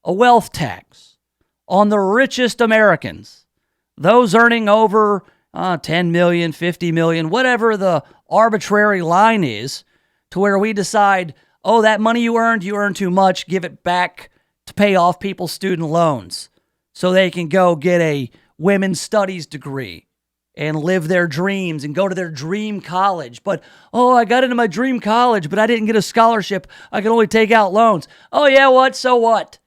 S3: a wealth tax on the richest Americans, those earning over 10 million, 50 million, whatever the arbitrary line is, to where we decide, oh, that money you earned too much, give it back to pay off people's student loans so they can go get a women's studies degree and live their dreams and go to their dream college. But, oh, I got into my dream college, but I didn't get a scholarship. I can only take out loans. Oh, yeah, what? So what?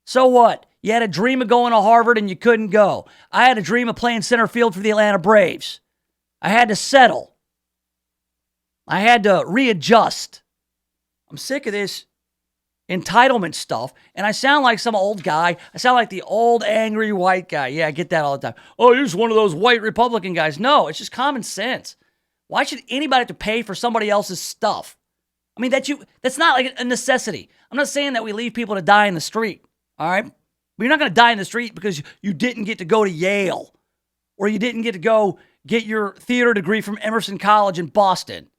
S3: So what? You had a dream of going to Harvard and you couldn't go. I had a dream of playing center field for the Atlanta Braves. I had to settle. I had to readjust. I'm sick of this entitlement stuff, and I sound like some old guy. I sound like the old angry white guy. Yeah, I get that all the time. Oh, you're just one of those white Republican guys. No, it's just common sense. Why should anybody have to pay for somebody else's stuff? I mean, that's not like a necessity. I'm not saying that we leave people to die in the street, all right? But you're not going to die in the street because you didn't get to go to Yale or you didn't get to go get your theater degree from Emerson College in Boston.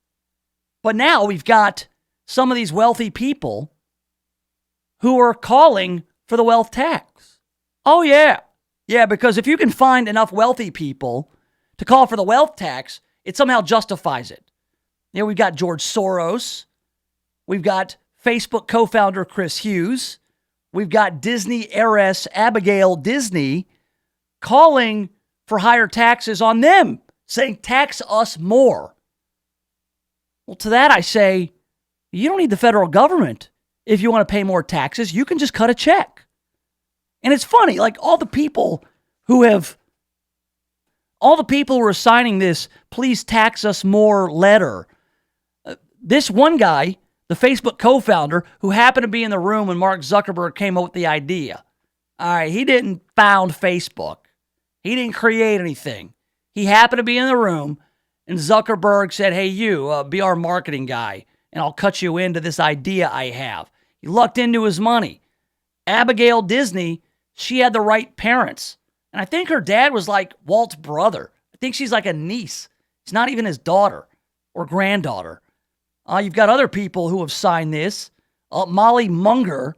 S3: But now we've got some of these wealthy people who are calling for the wealth tax. Oh, yeah. Yeah, because if you can find enough wealthy people to call for the wealth tax, it somehow justifies it. You know, we've got George Soros. We've got Facebook co-founder Chris Hughes. We've got Disney heiress Abigail Disney calling for higher taxes on them, saying tax us more. Well, to that I say, you don't need the federal government if you want to pay more taxes. You can just cut a check. And it's funny, like all the people who are signing this "please tax us more" letter. This one guy, the Facebook co-founder, who happened to be in the room when Mark Zuckerberg came up with the idea. All right, he didn't found Facebook. He didn't create anything. He happened to be in the room, and Zuckerberg said, hey, you, be our marketing guy, and I'll cut you into this idea I have. He lucked into his money. Abigail Disney, she had the right parents. And I think her dad was like Walt's brother. I think she's like a niece. She's not even his daughter or granddaughter. You've got other people who have signed this. Molly Munger.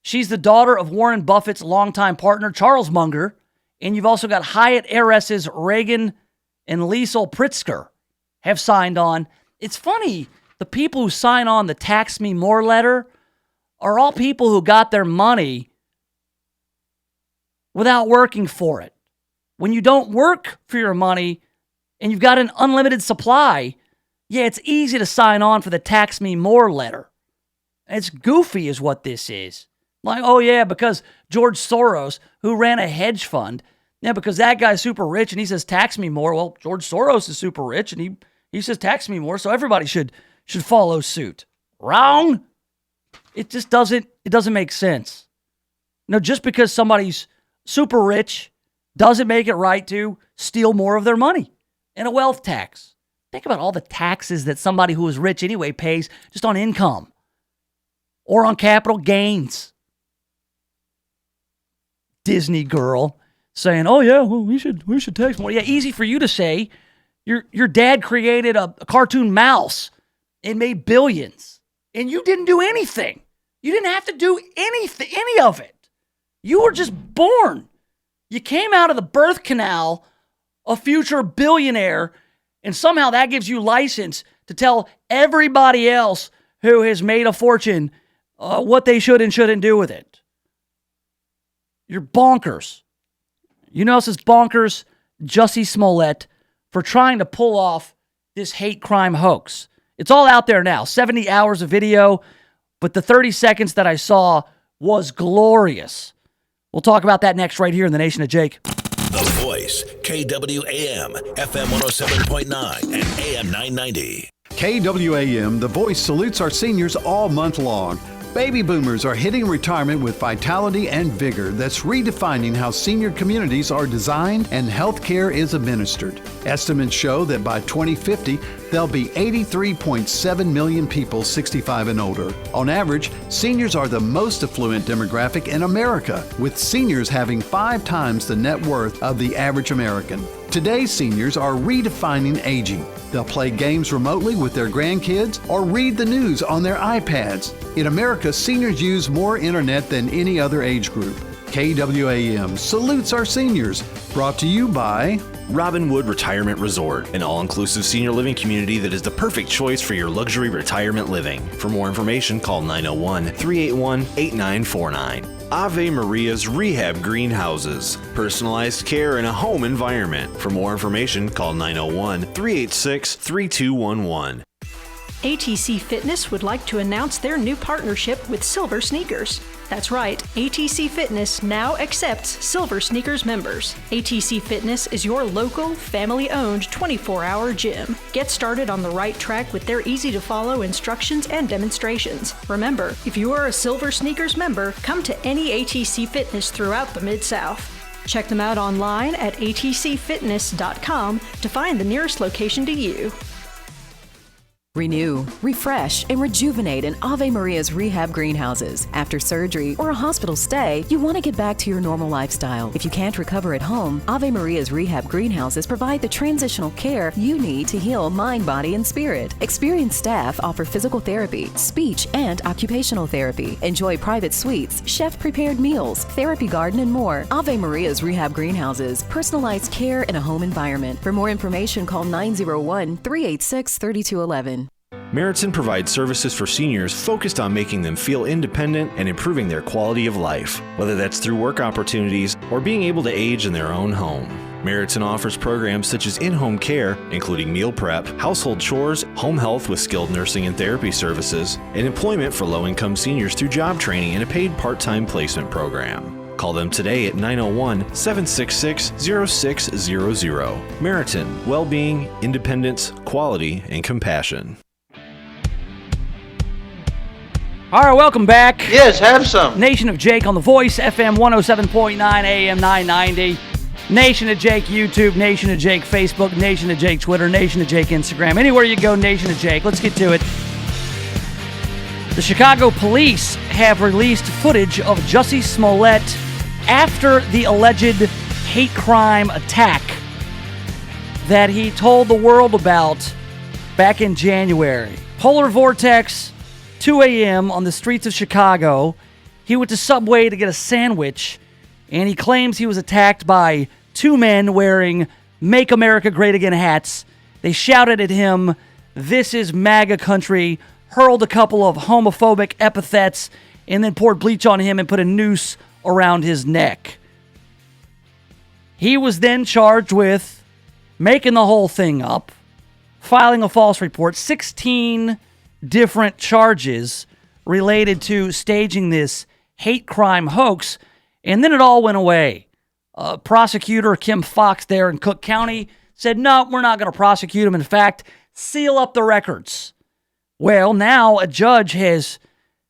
S3: She's the daughter of Warren Buffett's longtime partner, Charles Munger. And you've also got Hyatt heiresses Reagan and Liesl Pritzker have signed on. It's funny, the people who sign on the Tax Me More letter are all people who got their money without working for it. When you don't work for your money and you've got an unlimited supply, yeah, it's easy to sign on for the Tax Me More letter. It's goofy is what this is. Like, oh yeah, because George Soros, who ran a hedge fund, yeah, because that guy's super rich and he says tax me more. Well, George Soros is super rich and he says tax me more, so everybody should follow suit. Wrong? It just doesn't make sense. No, just because somebody's super rich doesn't make it right to steal more of their money in a wealth tax. Think about all the taxes that somebody who is rich anyway pays just on income or on capital gains. Disney girl saying, oh yeah, well, we should tax more. Yeah, easy for you to say. Your dad created a cartoon mouse and made billions, and you didn't do anything. You didn't have to do anything, any of it. You were just born. You came out of the birth canal a future billionaire, and somehow that gives you license to tell everybody else who has made a fortune what they should and shouldn't do with it. You're bonkers. You know who else is bonkers? Jussie Smollett for trying to pull off this hate crime hoax. It's all out there now. 70 hours of video, but the 30 seconds that I saw was glorious. We'll talk about that next right here in the Nation of Jake.
S2: The Voice, KWAM, FM 107.9 and AM 990.
S18: KWAM, The Voice salutes our seniors all month long. Baby boomers are hitting retirement with vitality and vigor that's redefining how senior communities are designed and healthcare is administered. Estimates show that by 2050, there'll be 83.7 million people 65 and older. On average, seniors are the most affluent demographic in America, with seniors having 5 times the net worth of the average American. Today's seniors are redefining aging. They'll play games remotely with their grandkids or read the news on their iPads. In America, seniors use more internet than any other age group. KWAM salutes our seniors. Brought to you by
S7: Robinwood Retirement Resort, an all-inclusive senior living community that is the perfect choice for your luxury retirement living. For more information, call 901-381-8949. Ave Maria's Rehab Greenhouses, personalized care in a home environment. For more information, call 901-386-3211.
S19: ATC Fitness would like to announce their new partnership with Silver Sneakers. That's right, ATC Fitness now accepts Silver Sneakers members. ATC Fitness is your local, family-owned 24-hour gym. Get started on the right track with their easy-to-follow instructions and demonstrations. Remember, if you are a Silver Sneakers member, come to any ATC Fitness throughout the Mid-South. Check them out online at atcfitness.com to find the nearest location to you.
S11: Renew, refresh, and rejuvenate in Ave Maria's Rehab Greenhouses. After surgery or a hospital stay, you want to get back to your normal lifestyle. If you can't recover at home, Ave Maria's Rehab Greenhouses provide the transitional care you need to heal mind, body, and spirit. Experienced staff offer physical therapy, speech, and occupational therapy. Enjoy private suites, chef-prepared meals, therapy garden, and more. Ave Maria's Rehab Greenhouses, personalized care in a home environment. For more information, call 901-386-3211.
S7: Meritzen provides services for seniors focused on making them feel independent and improving their quality of life, whether that's through work opportunities or being able to age in their own home. Meritzen offers programs such as in-home care, including meal prep, household chores, home health with skilled nursing and therapy services, and employment for low-income seniors through job training and a paid part-time placement program. Call them today at 901-766-0600. Meriton, well-being, independence, quality, and compassion.
S3: All right, welcome back.
S8: Yes, have some.
S3: Nation of Jake on The Voice, FM 107.9, AM 990. Nation of Jake YouTube, Nation of Jake Facebook, Nation of Jake Twitter, Nation of Jake Instagram. Anywhere you go, Nation of Jake. Let's get to it. The Chicago police have released footage of Jussie Smollett after the alleged hate crime attack that he told the world about back in January. Polar vortex, 2 a.m. on the streets of Chicago. He went to Subway to get a sandwich, and he claims he was attacked by two men wearing Make America Great Again hats. They shouted at him, "This is MAGA country," hurled a couple of homophobic epithets, and then poured bleach on him and put a noose around his neck. He was then charged with making the whole thing up, filing a false report, 16 different charges related to staging this hate crime hoax, and then it all went away. Prosecutor Kim Fox there in Cook County said, no, we're not going to prosecute him. In fact, seal up the records. Well, now a judge has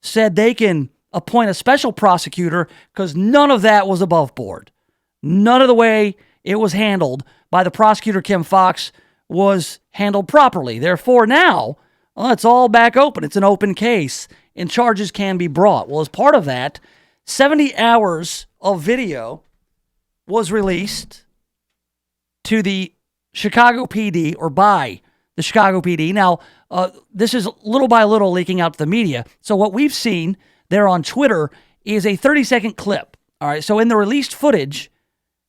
S3: said they can appoint a special prosecutor because none of that was above board. None of the way it was handled by the prosecutor, Kim Fox, was handled properly. Therefore, now, it's all back open. It's an open case, and charges can be brought. Well, as part of that, 70 hours of video was released to the Chicago PD, or by the Chicago PD. Now, this is little by little leaking out to the media. So what we've seen there on Twitter is a 30-second clip. All right, so in the released footage,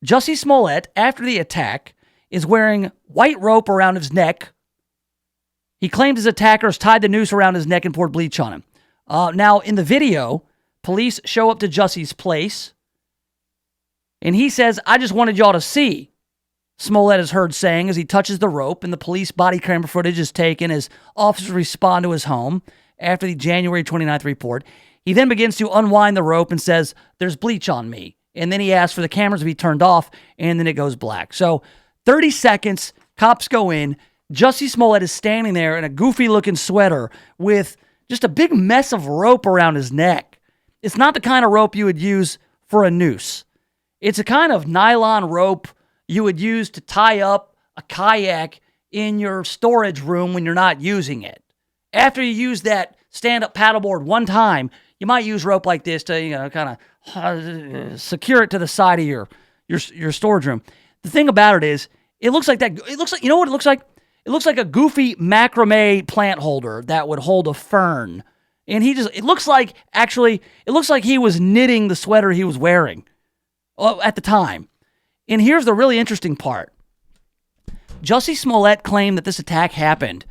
S3: Jussie Smollett, after the attack, is wearing white rope around his neck. He claimed his attackers tied the noose around his neck and poured bleach on him. Now, in the video, police show up to Jussie's place, and he says, I just wanted y'all to see, Smollett is heard saying as he touches the rope, and the police body camera footage is taken as officers respond to his home after the January 29th report. He then begins to unwind the rope and says, there's bleach on me. And then he asks for the cameras to be turned off, and then it goes black. So 30 seconds, cops go in. Jussie Smollett is standing there in a goofy-looking sweater with just a big mess of rope around his neck. It's not the kind of rope you would use for a noose. It's a kind of nylon rope you would use to tie up a kayak in your storage room when you're not using it. After you use that stand-up paddleboard one time, you might use rope like this to, kind of secure it to the side of your storage room. The thing about it is, it looks like, you know what it looks like? It looks like a goofy macrame plant holder that would hold a fern. And it looks like he was knitting the sweater he was wearing at the time. And here's the really interesting part. Jussie Smollett claimed that this attack happened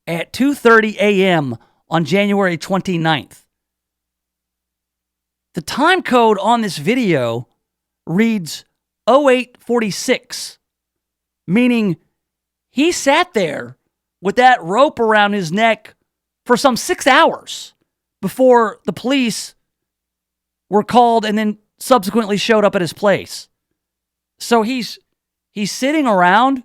S3: at 2:30 a.m. on January 29th. The time code on this video reads 0846, meaning he sat there with that rope around his neck for some 6 hours before the police were called and then subsequently showed up at his place. So he's sitting around,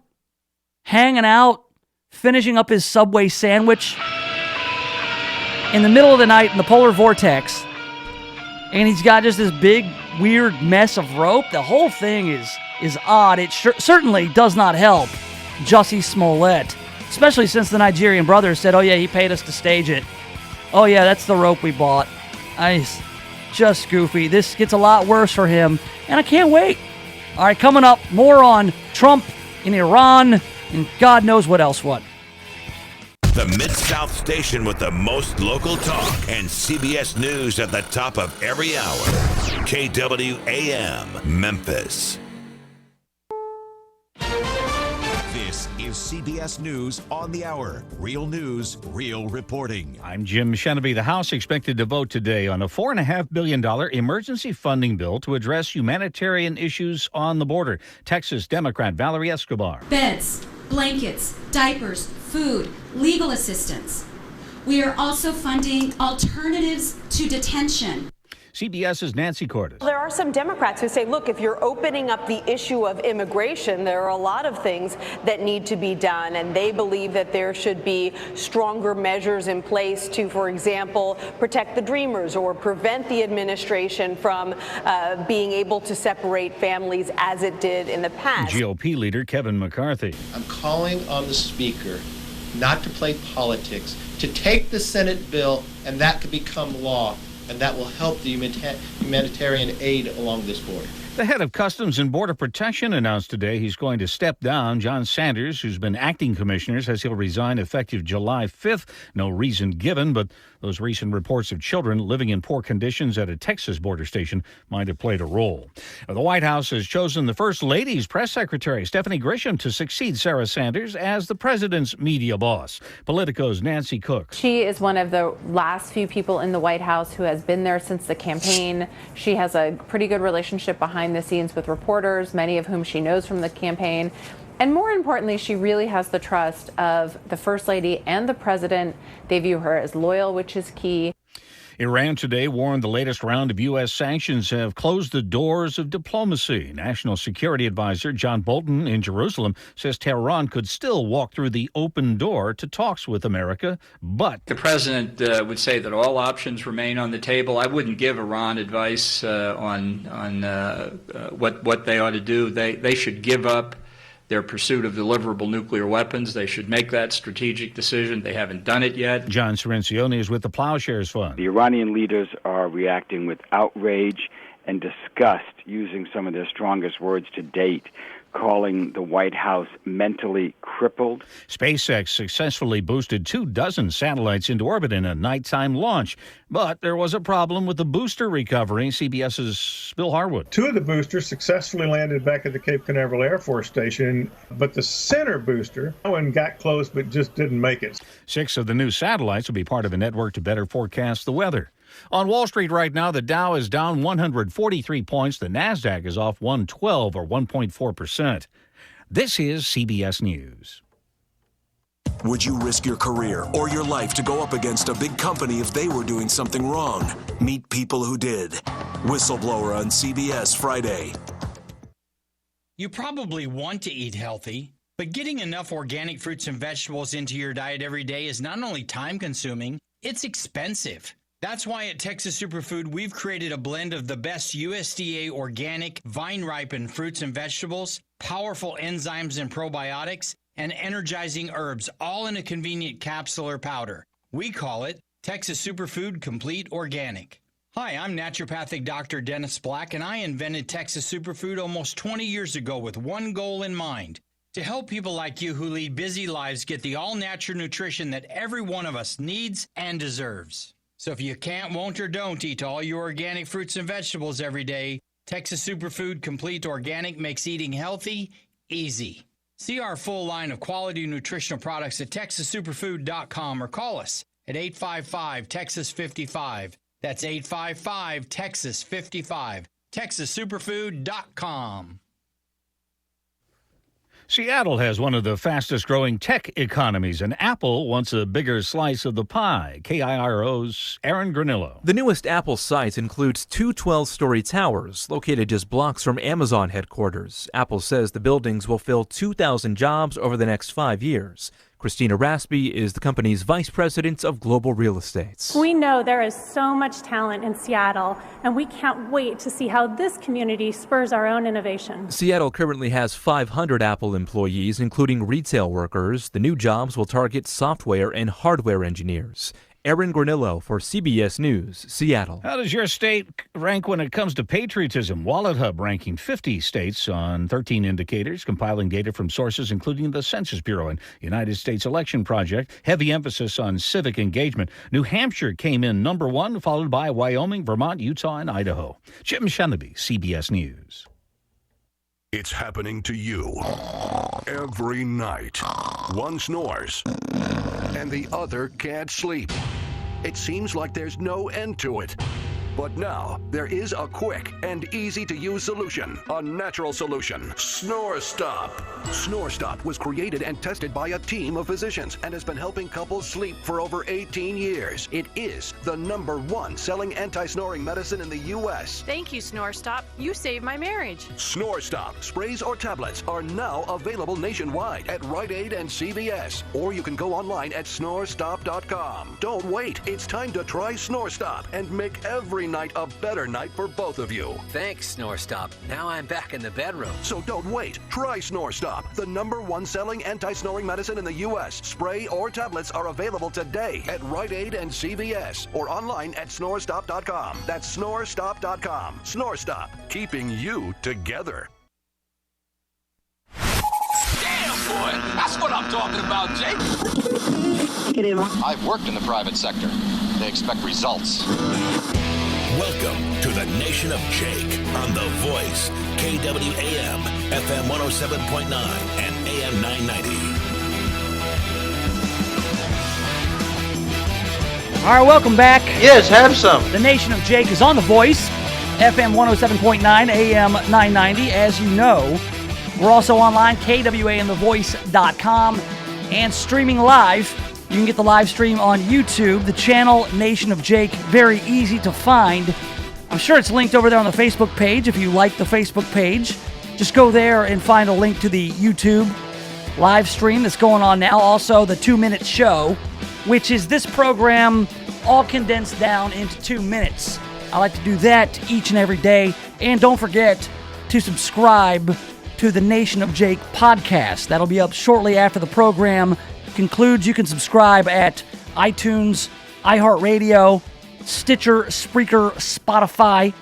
S3: hanging out, finishing up his Subway sandwich in the middle of the night in the polar vortex, and he's got just this big, weird mess of rope. The whole thing is odd. It certainly does not help Jussie Smollett, especially since the Nigerian brother said, oh yeah, he paid us to stage it. Oh yeah, that's the rope we bought. Just goofy. This gets a lot worse for him, and I can't wait. All right, coming up, more on Trump in Iran and God knows what else what.
S2: The Mid-South station with the most local talk and CBS News at the top of every hour. KWAM, Memphis.
S20: This is CBS News on the Hour. Real news, real reporting.
S9: I'm Jim Sheneby. The House expected to vote today on a $4.5 billion emergency funding bill to address humanitarian issues on the border. Texas Democrat Valerie Escobar.
S21: Beds, blankets, diapers, food, legal assistance. We are also funding alternatives to detention.
S9: CBS's Nancy Cordes.
S22: There are
S1: are some Democrats who say, look, if you're opening up the issue of immigration, there are a lot of things that need to be done, and they believe that there should be stronger measures in place to, for example, protect the Dreamers or prevent the administration from being able to separate families as it did in the past.
S9: GOP leader Kevin McCarthy.
S22: I'm calling on the Speaker not to play politics, to take the Senate bill, and that could become law, and that will help the humanitarian aid along this border.
S9: The head of Customs and Border Protection announced today he's going to step down. John Sanders, who's been acting commissioner, says he'll resign effective July 5th. No reason given, but those recent reports of children living in poor conditions at a Texas border station might have played a role. The White House has chosen the First Lady's press secretary, Stephanie Grisham, to succeed Sarah Sanders as the president's media boss. Politico's Nancy Cook.
S23: She is one of the last few people in the White House who has been there since the campaign. She has a pretty good relationship behind the scenes with reporters, many of whom she knows from the campaign. And more importantly, she really has the trust of the First Lady and the President. They view her as loyal, which is key.
S9: Iran today warned the latest round of U.S. sanctions have closed the doors of diplomacy. National Security Advisor John Bolton in Jerusalem says Tehran could still walk through the open door to talks with America, but
S24: the president would say that all options remain on the table. I wouldn't give Iran advice on what they ought to do. They should give up their pursuit of deliverable nuclear weapons. They should make that strategic decision. They haven't done it yet.
S9: John Cirencione is with the Plowshares Fund.
S25: The Iranian leaders are reacting with outrage and disgust, using some of their strongest words to date, calling the White House mentally crippled.
S9: SpaceX successfully boosted 24 satellites into orbit in a nighttime launch. But there was a problem with the booster recovery. CBS's Bill Harwood.
S26: 2 of the boosters successfully landed back at the Cape Canaveral Air Force Station, but the center booster, one got close but just didn't make it.
S9: 6 of the new satellites will be part of a network to better forecast the weather. On Wall Street right now, the Dow is down 143 points. The Nasdaq is off 112 or 1.4%. This is CBS News.
S27: Would you risk your career or your life to go up against a big company if they were doing something wrong? Meet people who did. Whistleblower on CBS Friday.
S28: You probably want to eat healthy, but getting enough organic fruits and vegetables into your diet every day is not only time-consuming, it's expensive. That's why at Texas Superfood, we've created a blend of the best USDA organic, vine-ripened fruits and vegetables, powerful enzymes and probiotics, and energizing herbs, all in a convenient capsule or powder. We call it Texas Superfood Complete Organic. Hi, I'm naturopathic Dr. Dennis Black, and I invented Texas Superfood almost 20 years ago with one goal in mind: to help people like you who lead busy lives get the all-natural nutrition that every one of us needs and deserves. So if you can't, won't, or don't eat all your organic fruits and vegetables every day, Texas Superfood Complete Organic makes eating healthy easy. See our full line of quality nutritional products at TexasSuperfood.com or call us at 855-TEXAS-55. That's 855-TEXAS-55. TexasSuperfood.com.
S9: Seattle has one of the fastest-growing tech economies, and Apple wants a bigger slice of the pie. KIRO's Aaron Granillo.
S29: The newest Apple site includes 2 12-story towers located just blocks from Amazon headquarters. Apple says the buildings will fill 2,000 jobs over the next 5 years. Christina Raspy is the company's vice president of global real estate.
S30: We know there is so much talent in Seattle, and we can't wait to see how this community spurs our own innovation.
S29: Seattle currently has 500 Apple employees, including retail workers. The new jobs will target software and hardware engineers. Aaron Granillo for CBS News, Seattle.
S9: How does your state rank when it comes to patriotism? Wallet Hub ranking 50 states on 13 indicators, compiling data from sources including the Census Bureau and United States Election Project. Heavy emphasis on civic engagement. New Hampshire came in number 1, followed by Wyoming, Vermont, Utah, and Idaho. Jim Sheneby, CBS News.
S2: It's happening to you every night. One snores, and the other can't sleep. It seems like there's no end to it.
S4: But now, there is a quick and easy-to-use solution. A natural solution. Snore Stop. Snore Stop was created and tested by a team of physicians and has been helping couples sleep for over 18 years. It is the #1 selling anti-snoring medicine in the U.S.
S5: Thank you, Snore Stop. You saved my marriage.
S4: Snore Stop sprays or tablets are now available nationwide at Rite Aid and CVS. Or you can go online at snorestop.com. Don't wait. It's time to try Snore Stop and make every night a better night for both of you.
S6: Thanks, Snore Stop. Now I'm back in the bedroom.
S4: So don't wait. Try Snore Stop, the #1 selling anti-snoring medicine in the U.S. Spray or tablets are available today at Rite Aid and CVS or online at snorestop.com. That's snorestop.com. Snore Stop, keeping you together.
S10: Damn, boy, that's what I'm talking about, Jake.
S12: I've worked in the private sector. They expect results.
S2: Welcome to the Nation of Jake on The Voice, KWAM, FM 107.9 and AM 990.
S3: All right, welcome back.
S8: Yes, have some.
S3: The Nation of Jake is on The Voice, FM 107.9, AM 990. As you know, we're also online, KWAMTheVoice.com, and streaming live. You can get the live stream on YouTube, the channel Nation of Jake, very easy to find. I'm sure it's linked over there on the Facebook page. If you like the Facebook page, just go there and find a link to the YouTube live stream that's going on now. Also, the 2-minute show, which is this program all condensed down into 2 minutes. I like to do that each and every day. And don't forget to subscribe to the Nation of Jake podcast. That'll be up shortly after the program concludes. You can subscribe at iTunes, iHeartRadio, Stitcher, Spreaker, Spotify,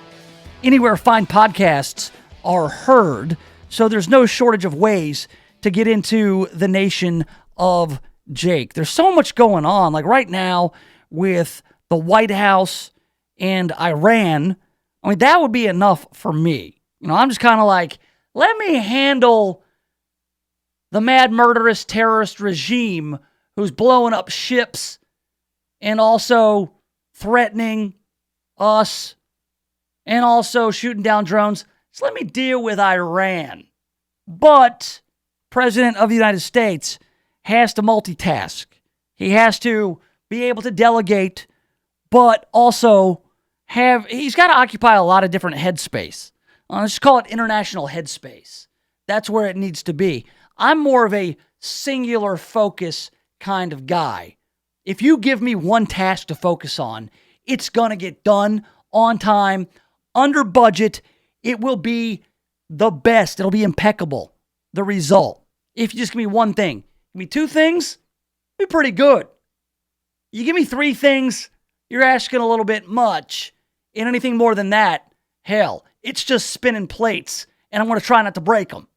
S3: anywhere fine podcasts are heard. So there's no shortage of ways to get into the Nation of Jake. There's so much going on, like right now with the White House and Iran. I mean, that would be enough for me. You know, I'm just kind of like, let me handle the mad murderous terrorist regime who's blowing up ships and also threatening us and also shooting down drones. So let me deal with Iran. But President of the United States has to multitask. He has to be able to delegate, but also he's got to occupy a lot of different headspace. Let's just call it international headspace. That's where it needs to be. I'm more of a singular focus kind of guy. If you give me one task to focus on, it's going to get done on time, under budget. It will be the best. It'll be impeccable, the result. If you just give me one thing, give me 2 things, it'll be pretty good. You give me 3 things, you're asking a little bit much. And anything more than that, hell, it's just spinning plates, and I'm going to try not to break them.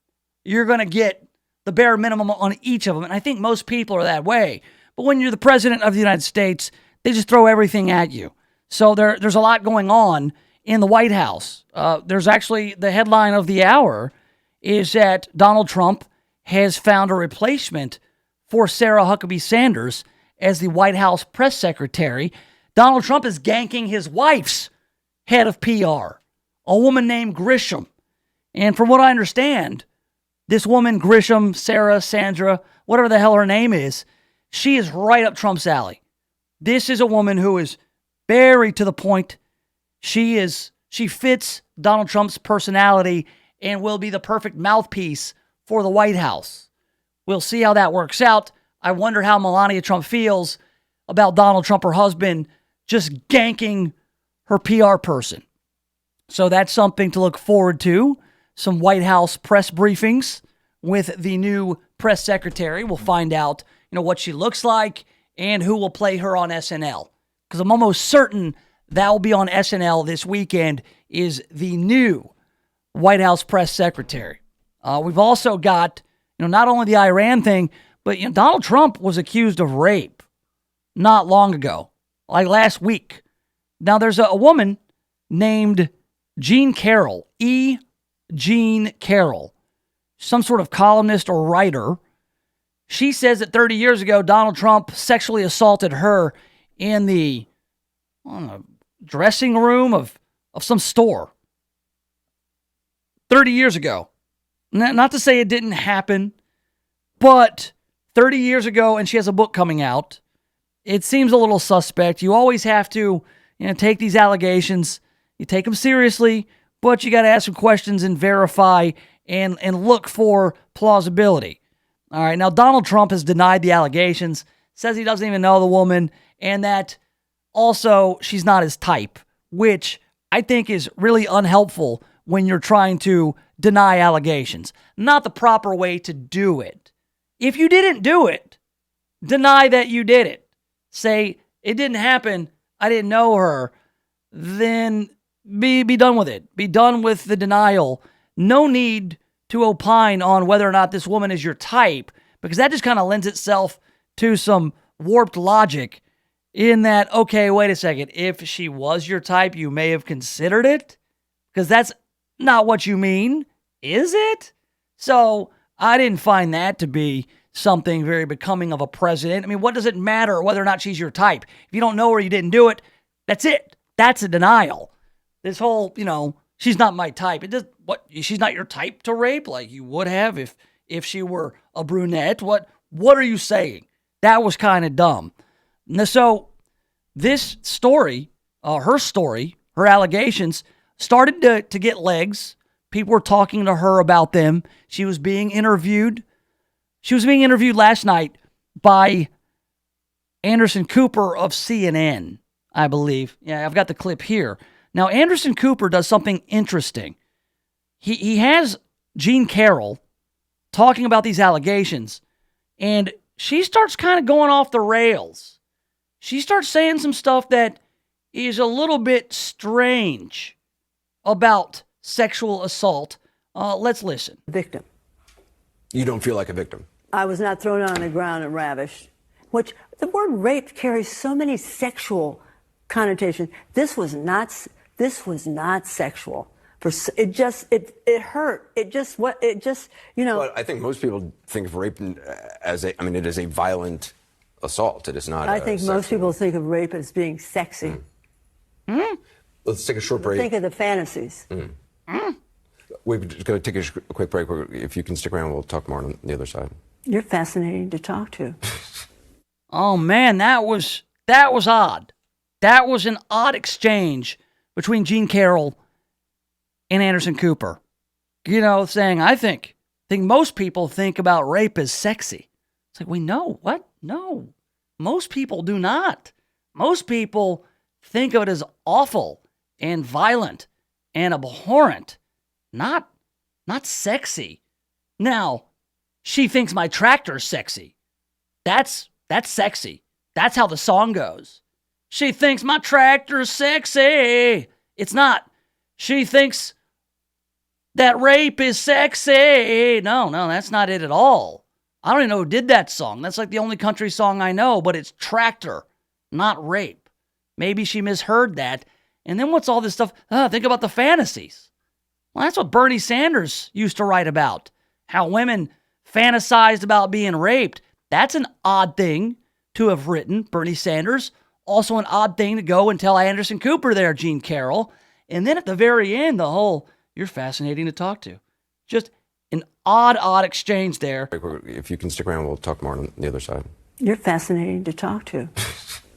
S3: You're going to get the bare minimum on each of them. And I think most people are that way. But when you're the president of the United States, they just throw everything at you. So there's a lot going on in the White House. There's actually, the headline of the hour is that Donald Trump has found a replacement for Sarah Huckabee Sanders as the White House press secretary. Donald Trump is ganking his wife's head of PR, a woman named Grisham. And from what I understand, this woman, Grisham, Sarah, Sandra, whatever the hell her name is, she is right up Trump's alley. This is a woman who is very to the point. She fits Donald Trump's personality and will be the perfect mouthpiece for the White House. We'll see how that works out. I wonder how Melania Trump feels about Donald Trump, her husband, just ganking her PR person. So that's something to look forward to. Some White House press briefings with the new press secretary. We'll find out, what she looks like and who will play her on SNL. Because I'm almost certain that will be on SNL this weekend is the new White House press secretary. We've also got, not only the Iran thing, but Donald Trump was accused of rape not long ago, like last week. Now there's a woman named Jean Carroll, Jean Carroll, some sort of columnist or writer. She says that 30 years ago, Donald Trump sexually assaulted her in the dressing room of some store 30 years ago. Not to say it didn't happen, but 30 years ago, and she has a book coming out, it seems a little suspect. You always have to, take these allegations, you take them seriously, but you got to ask some questions and verify and look for plausibility. All right, now Donald Trump has denied the allegations, says he doesn't even know the woman, and that also she's not his type, which I think is really unhelpful when you're trying to deny allegations. Not the proper way to do it. If you didn't do it, deny that you did it. Say, it didn't happen, I didn't know her, then be done with it. Be done with the denial. No need to opine on whether or not this woman is your type, because that just kind of lends itself to some warped logic in that, okay, wait a second, if she was your type, you may have considered it, because that's not what you mean, is it? So I didn't find that to be something very becoming of a president. I mean, what does it matter whether or not she's your type? If you don't know her, you didn't do it, that's it. That's a denial. This whole, she's not my type. It does what? She's not your type to rape, like you would have if she were a brunette. What are you saying? That was kind of dumb. So this story, her allegations started to get legs. People were talking to her about them. She was being interviewed. She was being interviewed last night by Anderson Cooper of CNN, I believe. Yeah, I've got the clip here. Now, Anderson Cooper does something interesting. He has Jean Carroll talking about these allegations, and she starts kind of going off the rails. She starts saying some stuff that is a little bit strange about sexual assault. Let's listen.
S7: Victim.
S11: You don't feel like a victim?
S7: I was not thrown on the ground and ravished. Which the word rape carries so many sexual connotations. This was not sexual. It hurt.
S11: Well, I think most people think of rape as it is a violent assault. It is not.
S7: I think most people think of rape as being sexy.
S11: Let's take a short break.
S7: Think of the fantasies.
S11: We're going to take a quick break. If you can stick around, we'll talk more on the other side.
S7: You're fascinating to talk to.
S3: Oh man, that was odd. That was an odd exchange between Jean Carroll and Anderson Cooper. Saying, I think most people think about rape as sexy. It's like, what? No. Most people do not. Most people think of it as awful and violent and abhorrent. Not sexy. Now, she thinks my tractor's sexy. That's sexy. That's how the song goes. She thinks my tractor's sexy. It's not. She thinks that rape is sexy. No, that's not it at all. I don't even know who did that song. That's like the only country song I know, but it's tractor, not rape. Maybe she misheard that. And then what's all this stuff? Think about the fantasies. Well, that's what Bernie Sanders used to write about. How women fantasized about being raped. That's an odd thing to have written, Bernie Sanders. Also an odd thing to go and tell Anderson Cooper there, Jean Carroll. And then at the very end, the whole, you're fascinating to talk to. Just an odd exchange there.
S11: If you can stick around, we'll talk more on the other side.
S7: You're fascinating to talk to.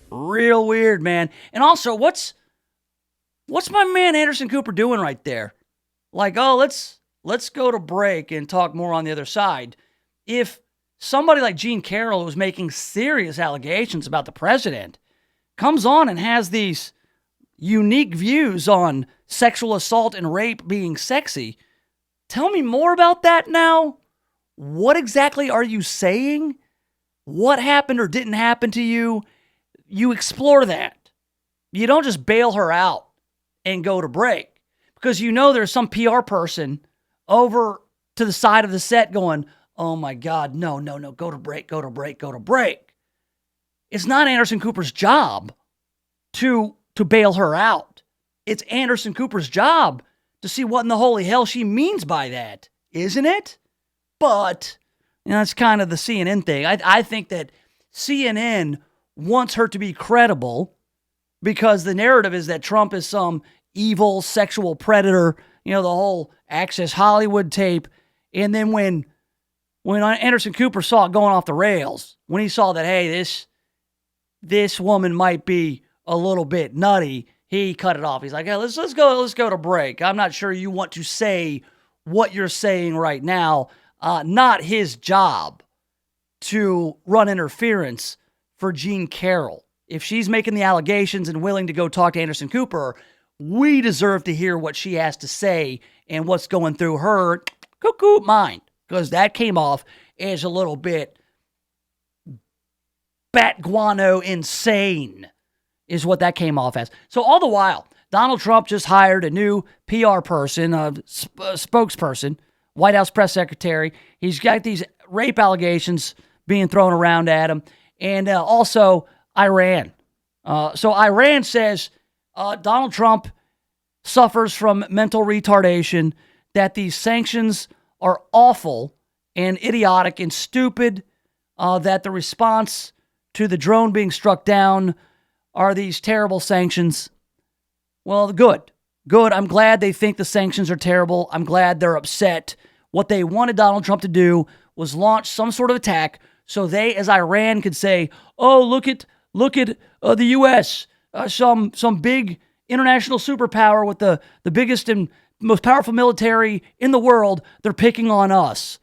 S3: Real weird, man. And also, what's my man Anderson Cooper doing right there? Like, let's go to break and talk more on the other side. If somebody like Jean Carroll, who's making serious allegations about the president, comes on and has these unique views on sexual assault and rape being sexy, tell me more about that now. What exactly are you saying? What happened or didn't happen to you? You explore that. You don't just bail her out and go to break. Because there's some PR person over to the side of the set going, oh my God, no, go to break. It's not Anderson Cooper's job to bail her out. It's Anderson Cooper's job to see what in the holy hell she means by that, isn't it? But, that's kind of the CNN thing. I think that CNN wants her to be credible because the narrative is that Trump is some evil sexual predator, the whole Access Hollywood tape. And then when Anderson Cooper saw it going off the rails, when he saw that, hey, this woman might be a little bit nutty, he cut it off. He's like, hey, let's go to break. I'm not sure you want to say what you're saying right now. Not his job to run interference for Jean Carroll. If she's making the allegations and willing to go talk to Anderson Cooper, we deserve to hear what she has to say and what's going through her cuckoo mind, because that came off as a little bit bat guano insane is what that came off as. So all the while, Donald Trump just hired a new PR person, a spokesperson, White House press secretary. He's got these rape allegations being thrown around at him. And also Iran. So Iran says Donald Trump suffers from mental retardation, that these sanctions are awful and idiotic and stupid, that the response to the drone being struck down are these terrible sanctions. Well, good. I'm glad they think the sanctions are terrible. I'm glad they're upset. What they wanted Donald Trump to do was launch some sort of attack so they, as Iran, could say, oh, look at the U.S., some big international superpower with the biggest and most powerful military in the world. They're picking on us.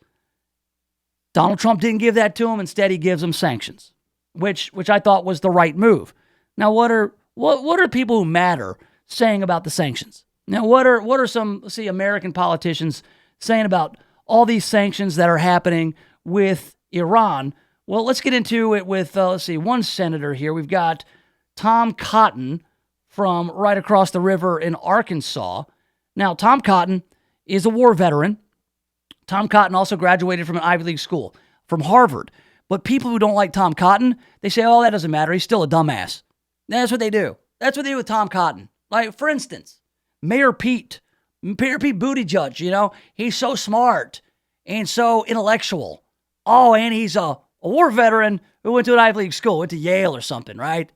S3: Donald Trump didn't give that to him. Instead, he gives them sanctions, which I thought was the right move. Now, what are people who matter saying about the sanctions? Now, what are some, let's see, American politicians saying about all these sanctions that are happening with Iran? Well, let's get into it with, one senator here. We've got Tom Cotton from right across the river in Arkansas. Now, Tom Cotton is a war veteran. Tom Cotton also graduated from an Ivy League school, from Harvard. But people who don't like Tom Cotton, they say, oh, that doesn't matter. He's still a dumbass. That's what they do. That's what they do with Tom Cotton. Like, for instance, Mayor Pete Buttigieg, he's so smart and so intellectual. Oh, and he's a war veteran who went to an Ivy League school, went to Yale or something, right?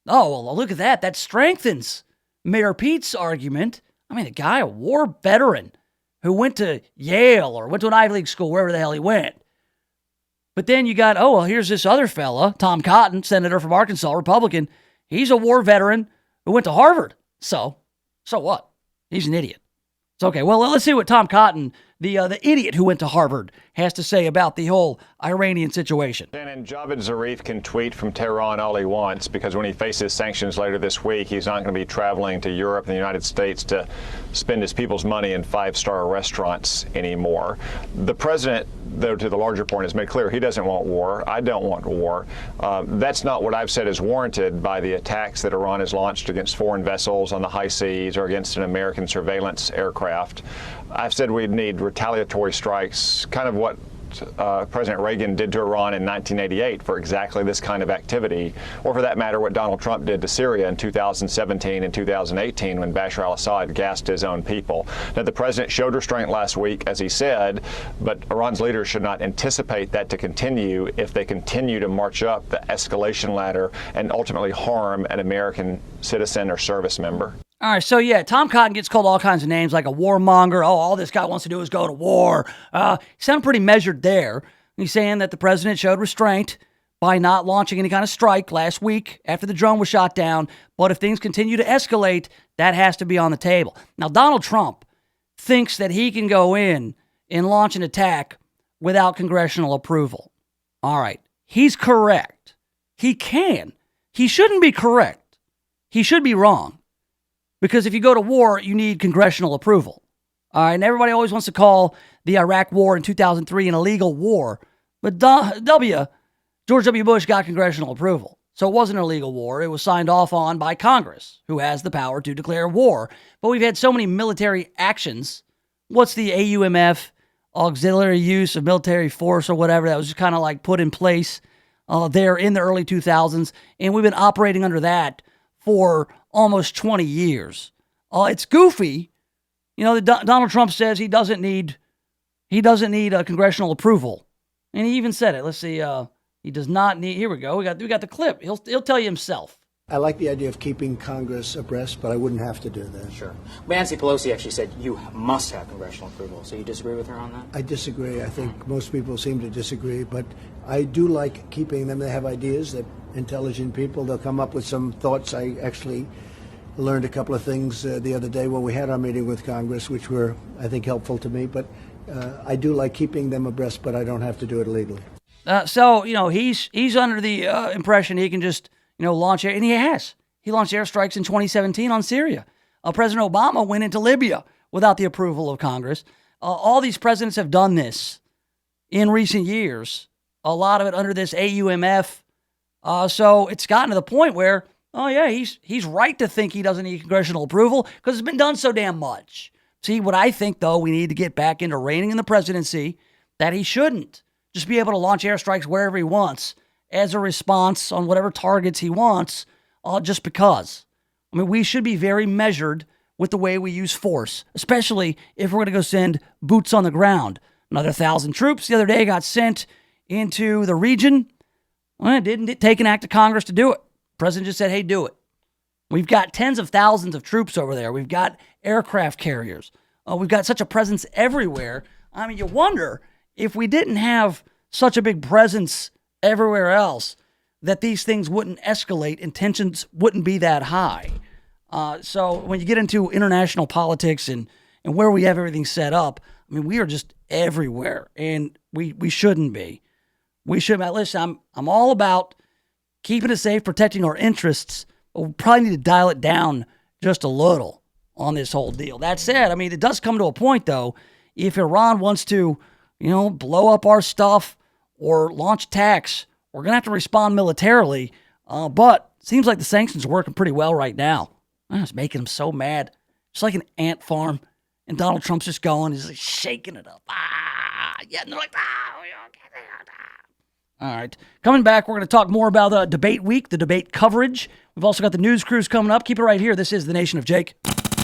S3: Oh, well, look at that. That strengthens Mayor Pete's argument. I mean, a guy, a war veteran who went to Yale or went to an Ivy League school, wherever the hell he went. But then you got, here's this other fella, Tom Cotton, senator from Arkansas, Republican. He's a war veteran who went to Harvard. So what? He's an idiot. It's okay. Well, let's see what Tom Cotton, the idiot who went to Harvard, has to say about the whole Iranian situation.
S1: And Javad Zarif can tweet from Tehran all he wants, because when he faces sanctions later this week, he's not going to be traveling to Europe and the United States to spend his people's money in five-star restaurants anymore. The president, though, to the larger point, has made clear he doesn't want war. I don't want war. That's not what I've said is warranted by the attacks that Iran has launched against foreign vessels on the high seas or against an American surveillance aircraft. I've said we need retaliatory strikes, kind of what President Reagan did to Iran in 1988 for exactly this kind of activity, or for that matter, what Donald Trump did to Syria in 2017 and 2018 when Bashar al-Assad gassed his own people. Now, the president showed restraint last week, as he said, but Iran's leaders should not anticipate that to continue if they continue to march up the escalation ladder and ultimately harm an American citizen or service member.
S3: All right, so yeah, Tom Cotton gets called all kinds of names, like a warmonger. Oh, all this guy wants to do is go to war. He sounded pretty measured there. He's saying that the president showed restraint by not launching any kind of strike last week after the drone was shot down. But if things continue to escalate, that has to be on the table. Now, Donald Trump thinks that he can go in and launch an attack without congressional approval. All right, he's correct. He can. He shouldn't be correct. He should be wrong. Because if you go to war, you need congressional approval. All right, and everybody always wants to call the Iraq War in 2003 an illegal war. But George W. Bush got congressional approval. So it wasn't an illegal war. It was signed off on by Congress, who has the power to declare war. But we've had so many military actions. What's the AUMF, auxiliary use of military force or whatever, that was just kind of like put in place there in the early 2000s. And we've been operating under that for almost 20 years. It's goofy. Donald Trump says he doesn't need a congressional approval. And he even said it. Let's see. He does not need, here we go. We got the clip. He'll tell you himself.
S13: I like the idea of keeping Congress abreast, but I wouldn't have to do that.
S14: Sure. Nancy Pelosi actually said you must have congressional approval. So you disagree with her on that?
S13: I disagree. I think most people seem to disagree, but I do like keeping them. They have ideas. They're intelligent people. They'll come up with some thoughts. I actually learned a couple of things the other day when we had our meeting with Congress, which were, I think, helpful to me. But I do like keeping them abreast, but I don't have to do it illegally.
S3: So, he's under the impression he can just, launch air, and he has. He launched airstrikes in 2017 on Syria. President Obama went into Libya without the approval of Congress. All these presidents have done this in recent years. A lot of it under this AUMF. So it's gotten to the point where, he's right to think he doesn't need congressional approval because it's been done so damn much. See, what I think, though, we need to get back into reining in the presidency that he shouldn't just be able to launch airstrikes wherever he wants as a response on whatever targets he wants, just because. I mean, we should be very measured with the way we use force, especially if we're going to go send boots on the ground. Another 1,000 troops the other day got sent into the region. Well, it didn't take an act of Congress to do it. The president just said, hey, do it. We've got tens of thousands of troops over there. We've got aircraft carriers. We've got such a presence everywhere. I mean, you wonder if we didn't have such a big presence everywhere else, that these things wouldn't escalate and tensions wouldn't be that high. So when you get into international politics and where we have everything set up, I mean, we are just everywhere, and we shouldn't be. We shouldn't. Listen, I'm all about keeping it safe, protecting our interests, but we probably need to dial it down just a little on this whole deal. That said, I mean, it does come to a point, though, if Iran wants to, blow up our stuff or launch attacks, we're going to have to respond militarily. But it seems like the sanctions are working pretty well right now. It's making them so mad. It's like an ant farm. And Donald Trump's just going, he's like shaking it up. Yeah, and they're like, All right. Coming back, we're going to talk more about the debate week, the debate coverage. We've also got the news crews coming up. Keep it right here. This is The Nation of Jake.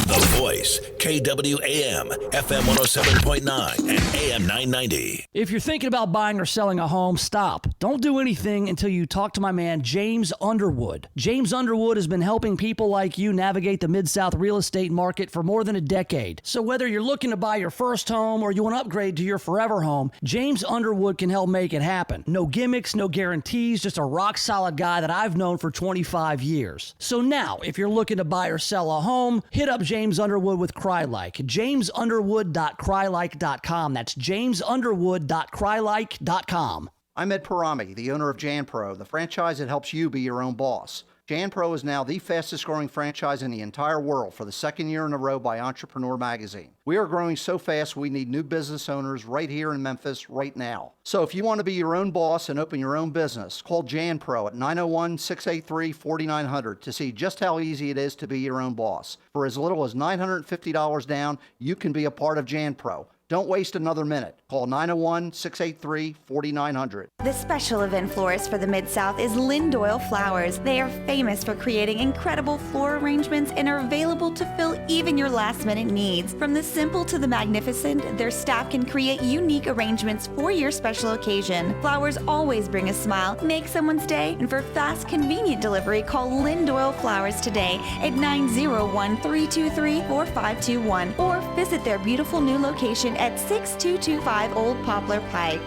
S2: The Voice, KWAM, FM 107.9 and AM 990.
S3: If you're thinking about buying or selling a home, stop. Don't do anything until you talk to my man, James Underwood. James Underwood has been helping people like you navigate the Mid-South real estate market for more than a decade. So whether you're looking to buy your first home or you want to upgrade to your forever home, James Underwood can help make it happen. No gimmicks, no guarantees, just a rock-solid guy that I've known for 25 years. So now, if you're looking to buy or sell a home, hit up James Underwood with CryLike. JamesUnderwood.CryLike.com. That's JamesUnderwood.CryLike.com.
S15: I'm Ed Parami, the owner of JanPro, the franchise that helps you be your own boss. JanPro is now the fastest growing franchise in the entire world for the second year in a row by Entrepreneur Magazine. We are growing so fast we need new business owners right here in Memphis right now. So if you want to be your own boss and open your own business, call JanPro at 901-683-4900 to see just how easy it is to be your own boss. For as little as $950 down, you can be a part of JanPro. Don't waste another minute. Call 901-683-4900.
S16: The special event florist for the Mid-South is Lynn Doyle Flowers. They are famous for creating incredible floral arrangements and are available to fill even your last-minute needs. From the simple to the magnificent, their staff can create unique arrangements for your special occasion. Flowers always bring a smile, make someone's day, and for fast, convenient delivery, call Lynn Doyle Flowers today at 901-323-4521 or visit their beautiful new location at 6225 Old Poplar Pike.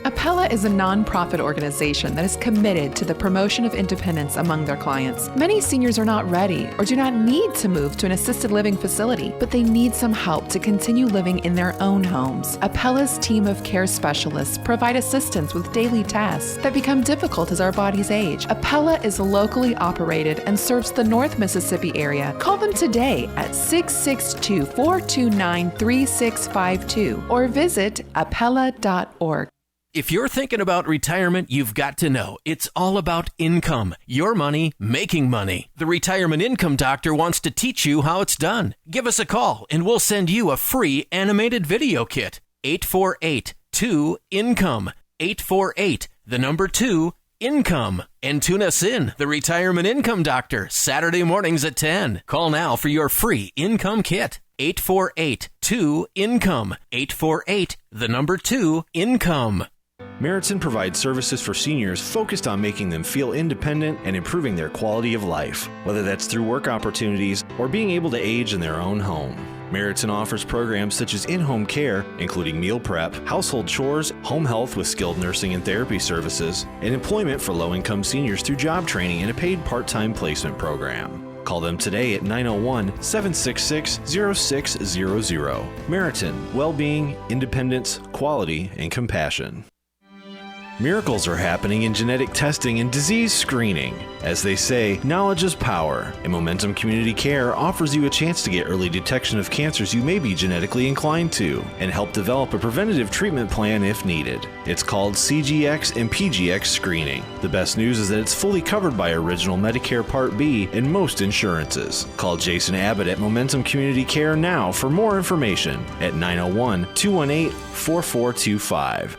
S17: Appella is a nonprofit organization that is committed to the promotion of independence among their clients. Many seniors are not ready or do not need to move to an assisted living facility, but they need some help to continue living in their own homes. Appella's team of care specialists provide assistance with daily tasks that become difficult as our bodies age. Appella is locally operated and serves the North Mississippi area. Call them today at 662-429-3652 or visit appella.org.
S18: If you're thinking about retirement, you've got to know it's all about income. Your money making money. The Retirement Income Doctor wants to teach you how it's done. Give us a call and we'll send you a free animated video kit. 848-2-INCOME. 848-2-INCOME. And tune us in, the Retirement Income Doctor, Saturday mornings at 10. Call now for your free income kit. 848-2-INCOME. 848-2-INCOME.
S19: Meriton provides services for seniors focused on making them feel independent and improving their quality of life, whether that's through work opportunities or being able to age in their own home. Meriton offers programs such as in-home care, including meal prep, household chores, home health with skilled nursing and therapy services, and employment for low-income seniors through job training and a paid part-time placement program. Call them today at 901-766-0600. Meriton, well-being, independence, quality, and compassion. Miracles are happening in genetic testing and disease screening. As they say, knowledge is power, and Momentum Community Care offers you a chance to get early detection of cancers you may be genetically inclined to, and help develop a preventative treatment plan if needed. It's called CGX and PGX screening. The best news is that it's fully covered by Original Medicare Part B and most insurances. Call Jason Abbott at Momentum Community Care now for more information at 901-218-4425.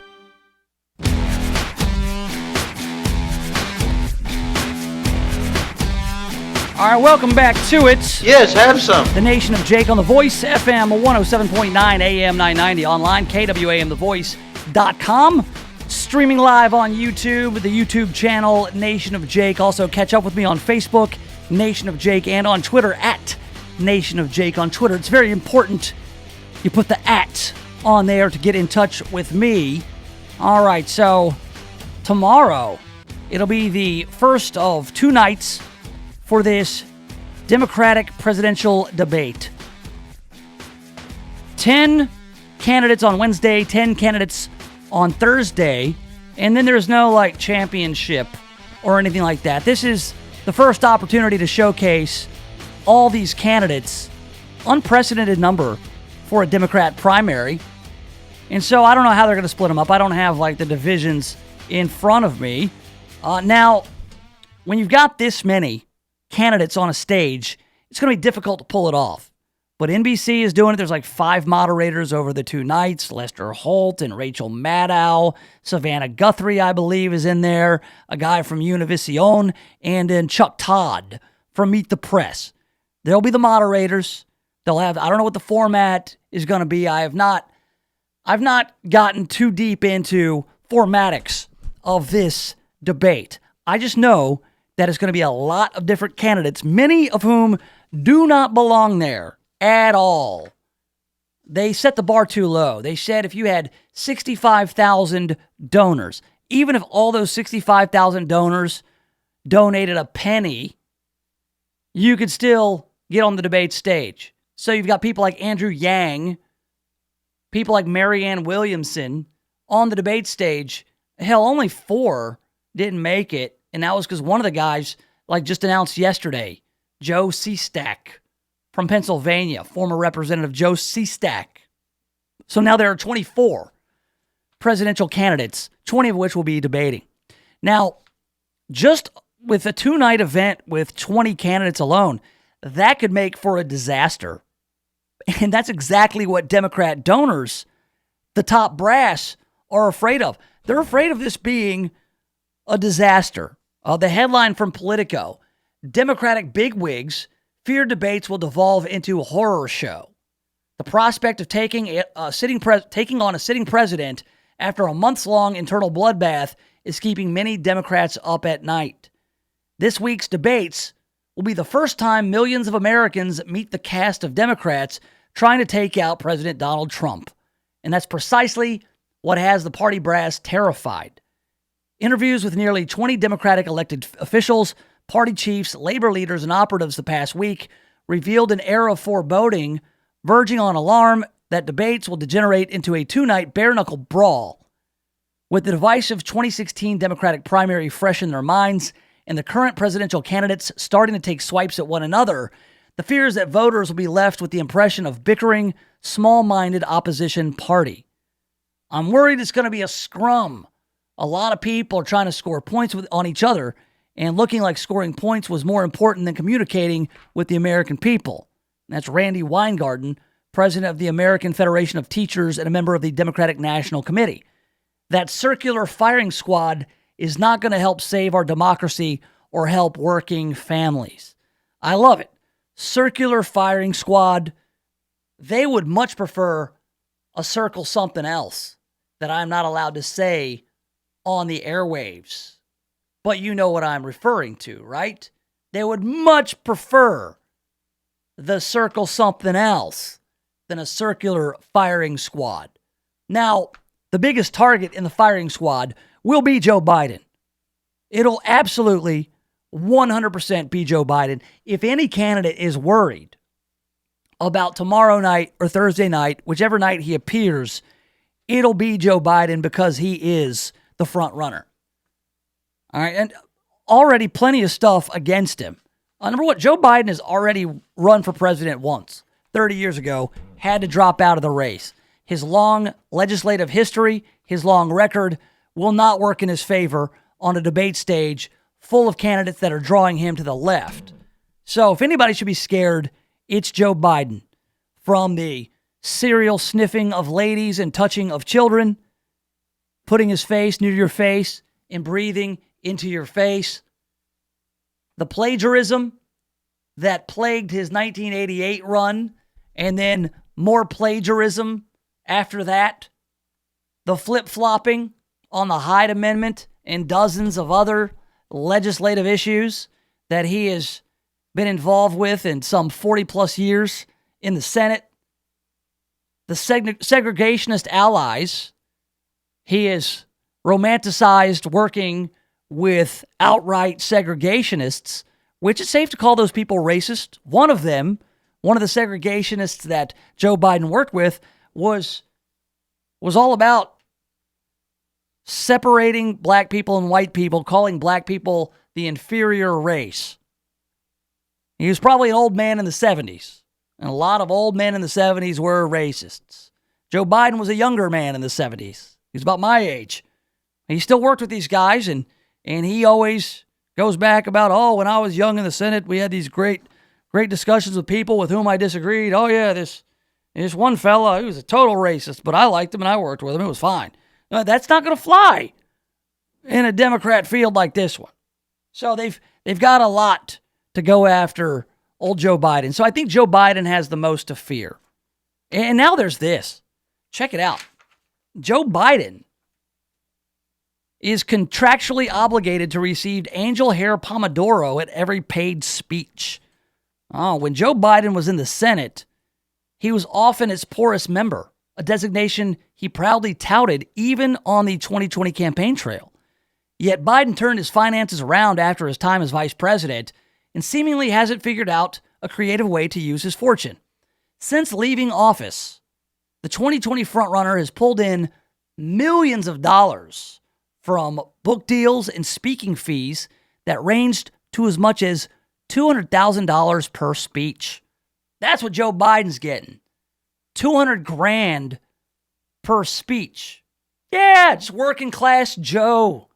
S3: All right, welcome back to it.
S8: Yes, have some.
S3: The Nation of Jake on The Voice, FM 107.9, AM 990, online, KWAMTheVoice.com. Streaming live on YouTube, the YouTube channel, Nation of Jake. Also, catch up with me on Facebook, Nation of Jake, and on Twitter, at Nation of Jake on Twitter. It's very important you put the at on there to get in touch with me. All right, so tomorrow, it'll be the first of two nights for this Democratic presidential debate. 10 candidates on Wednesday, 10 candidates on Thursday, and then there's no championship or anything like that. This is the first opportunity to showcase all these candidates. Unprecedented number for a Democrat primary. And so I don't know how they're going to split them up. I don't have the divisions in front of me. Now, when you've got this many candidates on a stage, it's going to be difficult to pull it off. But NBC is doing it. There's 5 moderators over the 2 nights. Lester Holt and Rachel Maddow. Savannah Guthrie, I believe, is in there. A guy from Univision. And then Chuck Todd from Meet the Press. They'll be the moderators. They'll have, I don't know what the format is going to be. I've not gotten too deep into formatics of this debate. I just know that it's going to be a lot of different candidates, many of whom do not belong there at all. They set the bar too low. They said if you had 65,000 donors, even if all those 65,000 donors donated a penny, you could still get on the debate stage. So you've got people like Andrew Yang, people like Marianne Williamson on the debate stage. Hell, only 4 didn't make it. And that was because one of the guys, just announced yesterday, Joe Seastack from Pennsylvania, former Representative Joe Seastack. So now there are 24 presidential candidates, 20 of which will be debating. Now, just with a 2-night event with 20 candidates alone, that could make for a disaster. And that's exactly what Democrat donors, the top brass, are afraid of. They're afraid of this being a disaster. The headline from Politico, Democratic bigwigs fear debates will devolve into a horror show. The prospect of taking on a sitting president after a months-long internal bloodbath is keeping many Democrats up at night. This week's debates will be the first time millions of Americans meet the cast of Democrats trying to take out President Donald Trump. And that's precisely what has the party brass terrified. Interviews with nearly 20 Democratic elected officials, party chiefs, labor leaders, and operatives the past week revealed an air of foreboding, verging on alarm that debates will degenerate into a 2-night bare-knuckle brawl. With the divisive 2016 Democratic primary fresh in their minds and the current presidential candidates starting to take swipes at one another, the fear is that voters will be left with the impression of bickering, small-minded opposition party. I'm worried it's going to be a scrum. A lot of people are trying to score points on each other, and looking like scoring points was more important than communicating with the American people. And that's Randy Weingarten, president of the American Federation of Teachers and a member of the Democratic National Committee. That circular firing squad is not going to help save our democracy or help working families. I love it. Circular firing squad. They would much prefer a circle something else that I'm not allowed to say on the airwaves. But you know what I'm referring to, right? They would much prefer the circle something else than a circular firing squad. Now, the biggest target in the firing squad will be Joe Biden. It'll absolutely 100% be Joe Biden. If any candidate is worried about tomorrow night or Thursday night, whichever night he appears, it'll be Joe Biden because he is the front runner. All right, and already plenty of stuff against him. Number one, Joe Biden has already run for president once, 30 years ago, had to drop out of the race. His long legislative history, his long record will not work in his favor on a debate stage full of candidates that are drawing him to the left. So if anybody should be scared, it's Joe Biden. From the serial sniffing of ladies and touching of children, putting his face near your face and breathing into your face, the plagiarism that plagued his 1988 run, and then more plagiarism after that, the flip-flopping on the Hyde Amendment and dozens of other legislative issues that he has been involved with in some 40-plus years in the Senate, the segregationist allies he has romanticized working with outright segregationists, which it's safe to call those people racist. One of them, one of the segregationists that Joe Biden worked with, was all about separating black people and white people, calling black people the inferior race. He was probably an old man in the 70s, and a lot of old men in the 70s were racists. Joe Biden was a younger man in the 70s. He's about my age. He still worked with these guys, and he always goes back about, oh, when I was young in the Senate, we had these great discussions with people with whom I disagreed. Oh, yeah, this one fella, he was a total racist, but I liked him and I worked with him. It was fine. No, that's not going to fly in a Democrat field like this one. So they've got a lot to go after old Joe Biden. So I think Joe Biden has the most to fear. And now there's this. Check it out. Joe Biden is contractually obligated to receive angel hair pomodoro at every paid speech. Oh, when Joe Biden was in the Senate, he was often its poorest member, a designation he proudly touted even on the 2020 campaign trail. Yet Biden turned his finances around after his time as vice president and seemingly hasn't figured out a creative way to use his fortune. Since leaving office, the 2020 frontrunner has pulled in millions of dollars from book deals and speaking fees that ranged to as much as $200,000 per speech. That's what Joe Biden's getting. $200,000 per speech. Yeah, just working class Joe.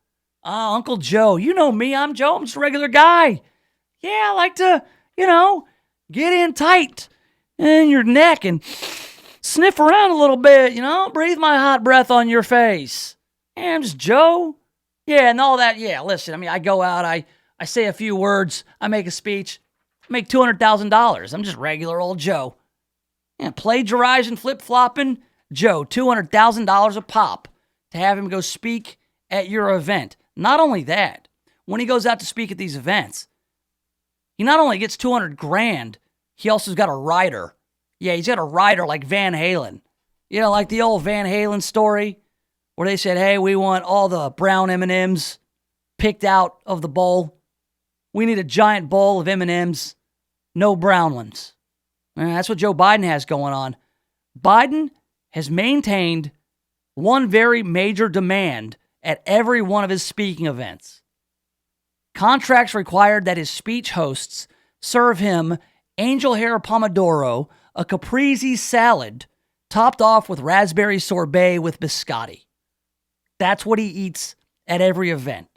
S3: Uncle Joe. You know me, I'm Joe. I'm just a regular guy. Yeah, I like to, get in tight in your neck and sniff around a little bit, breathe my hot breath on your face. Yeah, I'm just Joe. Yeah, and all that. Yeah, listen, I go out, I say a few words, I make a speech, I make $200,000. I'm just regular old Joe. Yeah, plagiarizing, flip-flopping, Joe, $200,000 a pop to have him go speak at your event. Not only that, when he goes out to speak at these events, he not only gets $200,000, he also's got a rider. Yeah, he's got a rider like Van Halen. Like the old Van Halen story where they said, hey, we want all the brown M&Ms picked out of the bowl. We need a giant bowl of M&Ms, no brown ones. And that's what Joe Biden has going on. Biden has maintained one very major demand at every one of his speaking events. Contracts required that his speech hosts serve him angel hair pomodoro, a caprese salad, topped off with raspberry sorbet with biscotti. That's what he eats at every event.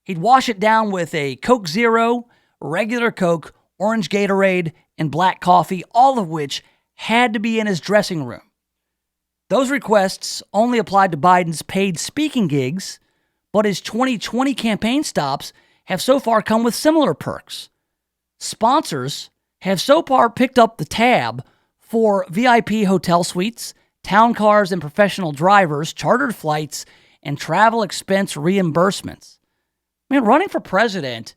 S3: He'd wash it down with a Coke Zero, regular Coke, orange Gatorade, and black coffee, all of which had to be in his dressing room. Those requests only applied to Biden's paid speaking gigs, but his 2020 campaign stops have so far come with similar perks. Sponsors have so far picked up the tab for VIP hotel suites, town cars and professional drivers, chartered flights, and travel expense reimbursements. I mean, running for president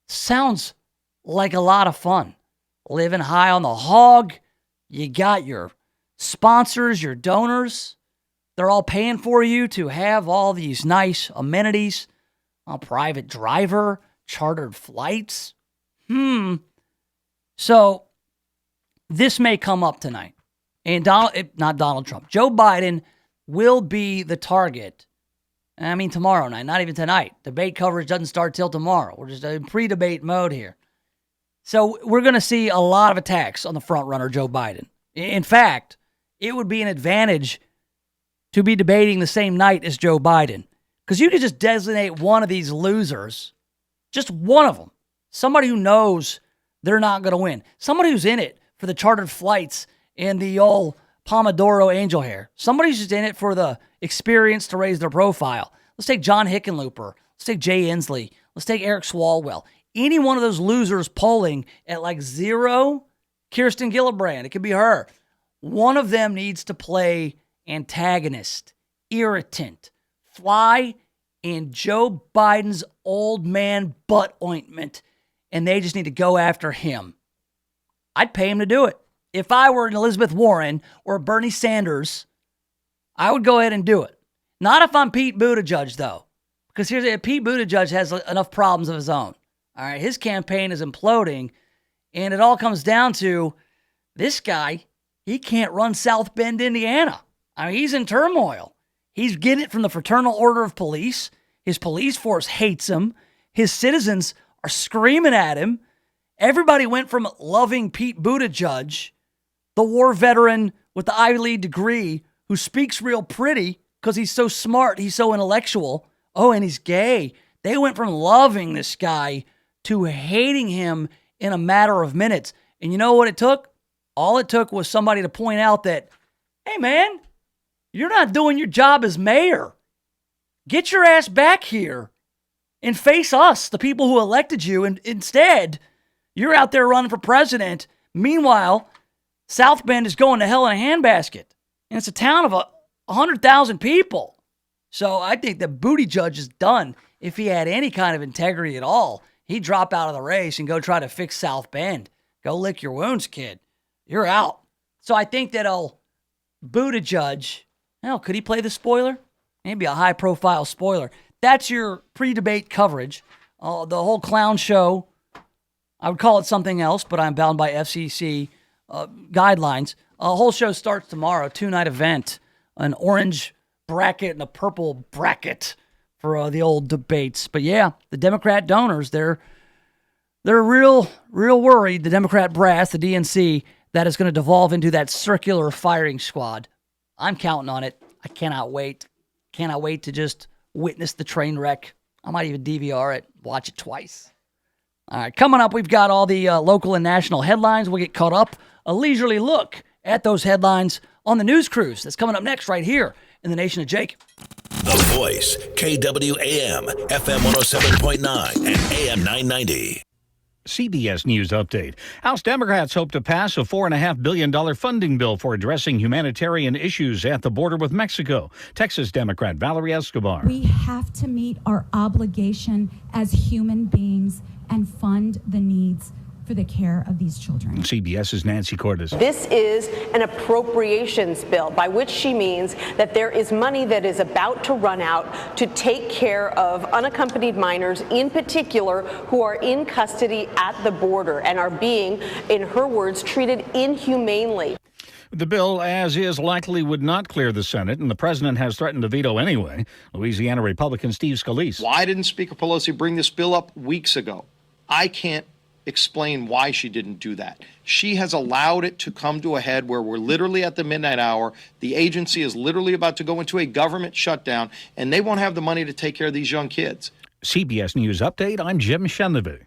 S3: sounds like a lot of fun. Living high on the hog, you got your sponsors, your donors. They're all paying for you to have all these nice amenities, a private driver, chartered flights. So this may come up tonight. And not Donald Trump. Joe Biden will be the target. I mean, tomorrow night, not even tonight. Debate coverage doesn't start till tomorrow. We're just in pre-debate mode here. So we're going to see a lot of attacks on the front runner, Joe Biden. In fact, it would be an advantage to be debating the same night as Joe Biden, because you could just designate one of these losers, just one of them, somebody who knows they're not going to win, somebody who's in it for the chartered flights and the old Pomodoro angel hair, somebody who's just in it for the experience to raise their profile. Let's take John Hickenlooper. Let's take Jay Inslee. Let's take Eric Swalwell. Any one of those losers polling at like 0, Kirsten Gillibrand, it could be her. One of them needs to play antagonist, irritant, fly in Joe Biden's old man butt ointment, and they just need to go after him. I'd pay him to do it. If I were an Elizabeth Warren or Bernie Sanders, I would go ahead and do it. Not if I'm Pete Buttigieg, though, because Pete Buttigieg has enough problems of his own. All right, his campaign is imploding, and it all comes down to this guy. He can't run South Bend, Indiana. I mean, he's in turmoil. He's getting it from the Fraternal Order of Police. His police force hates him. His citizens are screaming at him. Everybody went from loving Pete Buttigieg, the war veteran with the Ivy League degree who speaks real pretty because he's so smart, he's so intellectual. Oh, and he's gay. They went from loving this guy to hating him in a matter of minutes. And you know what it took? All it took was somebody to point out that, hey, man, you're not doing your job as mayor. Get your ass back here and face us, the people who elected you. And instead, you're out there running for president. Meanwhile, South Bend is going to hell in a handbasket. And it's a town of 100,000 people. So I think that Buttigieg is done. If he had any kind of integrity at all, he'd drop out of the race and go try to fix South Bend. Go lick your wounds, kid. You're out. So I think that Buttigieg, could he play the spoiler? Maybe a high-profile spoiler. That's your pre-debate coverage. The whole clown show, I would call it something else, but I'm bound by FCC guidelines. The whole show starts tomorrow, 2-night event, an orange bracket and a purple bracket for the old debates. But yeah, the Democrat donors, they're real worried, the Democrat brass, the DNC, that is going to devolve into that circular firing squad. I'm counting on it. I cannot wait. Cannot wait to just witness the train wreck. I might even DVR it, watch it twice. All right, coming up, we've got all the local and national headlines. We'll get caught up. A leisurely look at those headlines on the news cruise. That's coming up next right here in the Nation of Jake.
S2: The Voice, KWAM, FM 107.9 and AM 990.
S9: CBS News Update. House Democrats hope to pass a $4.5 billion funding bill for addressing humanitarian issues at the border with Mexico. Texas Democrat Valerie Escobar.
S20: We have to meet our obligation as human beings and fund the needs for the care of these children.
S9: CBS's Nancy Cordes.
S21: This is an appropriations bill, by which she means that there is money that is about to run out to take care of unaccompanied minors, in particular, who are in custody at the border and are being, in her words, treated inhumanely.
S9: The bill, as is, likely would not clear the Senate, and the president has threatened to veto anyway. Louisiana Republican Steve Scalise.
S22: Why didn't Speaker Pelosi bring this bill up weeks ago? I can't explain why she didn't do that. She has allowed it to come to a head where we're literally at the midnight hour. The agency is literally about to go into a government shutdown, and they won't have the money to take care of these young kids.
S9: CBS News Update, I'm Jim Chenevey.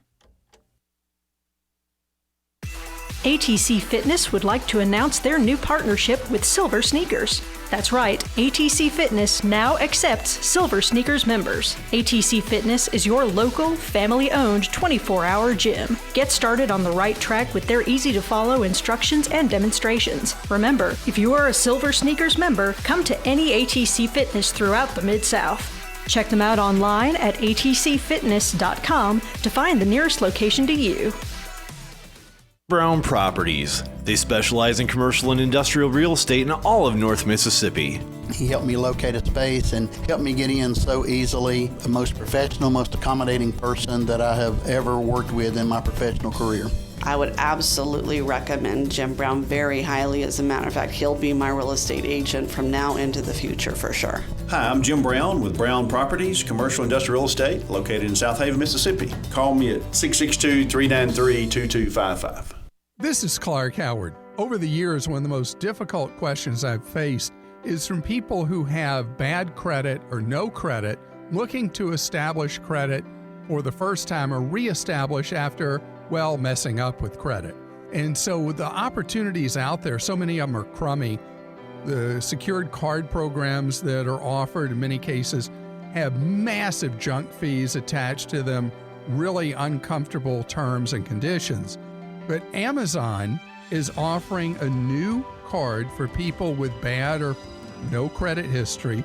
S23: ATC Fitness would like to announce their new partnership with Silver Sneakers.
S5: That's right, ATC Fitness now accepts Silver Sneakers members. ATC Fitness is your local, family-owned 24-hour gym. Get started on the right track with their easy-to-follow instructions and demonstrations. Remember, if you are a Silver Sneakers member, come to any ATC Fitness throughout the Mid-South. Check them out online at atcfitness.com to find the nearest location to you.
S19: Brown Properties. They specialize in commercial and industrial real estate in all of North Mississippi.
S6: He helped me locate a space and helped me get in so easily. The most professional, most accommodating person that I have ever worked with in my professional career.
S23: I would absolutely recommend Jim Brown very highly. As a matter of fact, he'll be my real estate agent from now into the future for sure.
S24: Hi, I'm Jim Brown with Brown Properties, commercial industrial real estate located in South Haven, Mississippi. Call me at 662-393-2255.
S25: This is Clark Howard. Over the years, one of the most difficult questions I've faced is from people who have bad credit or no credit, looking to establish credit for the first time or reestablish after, well, messing up with credit. And so the opportunities out there, so many of them are crummy. The secured card programs that are offered in many cases have massive junk fees attached to them, really uncomfortable terms and conditions. But Amazon is offering a new card for people with bad or no credit history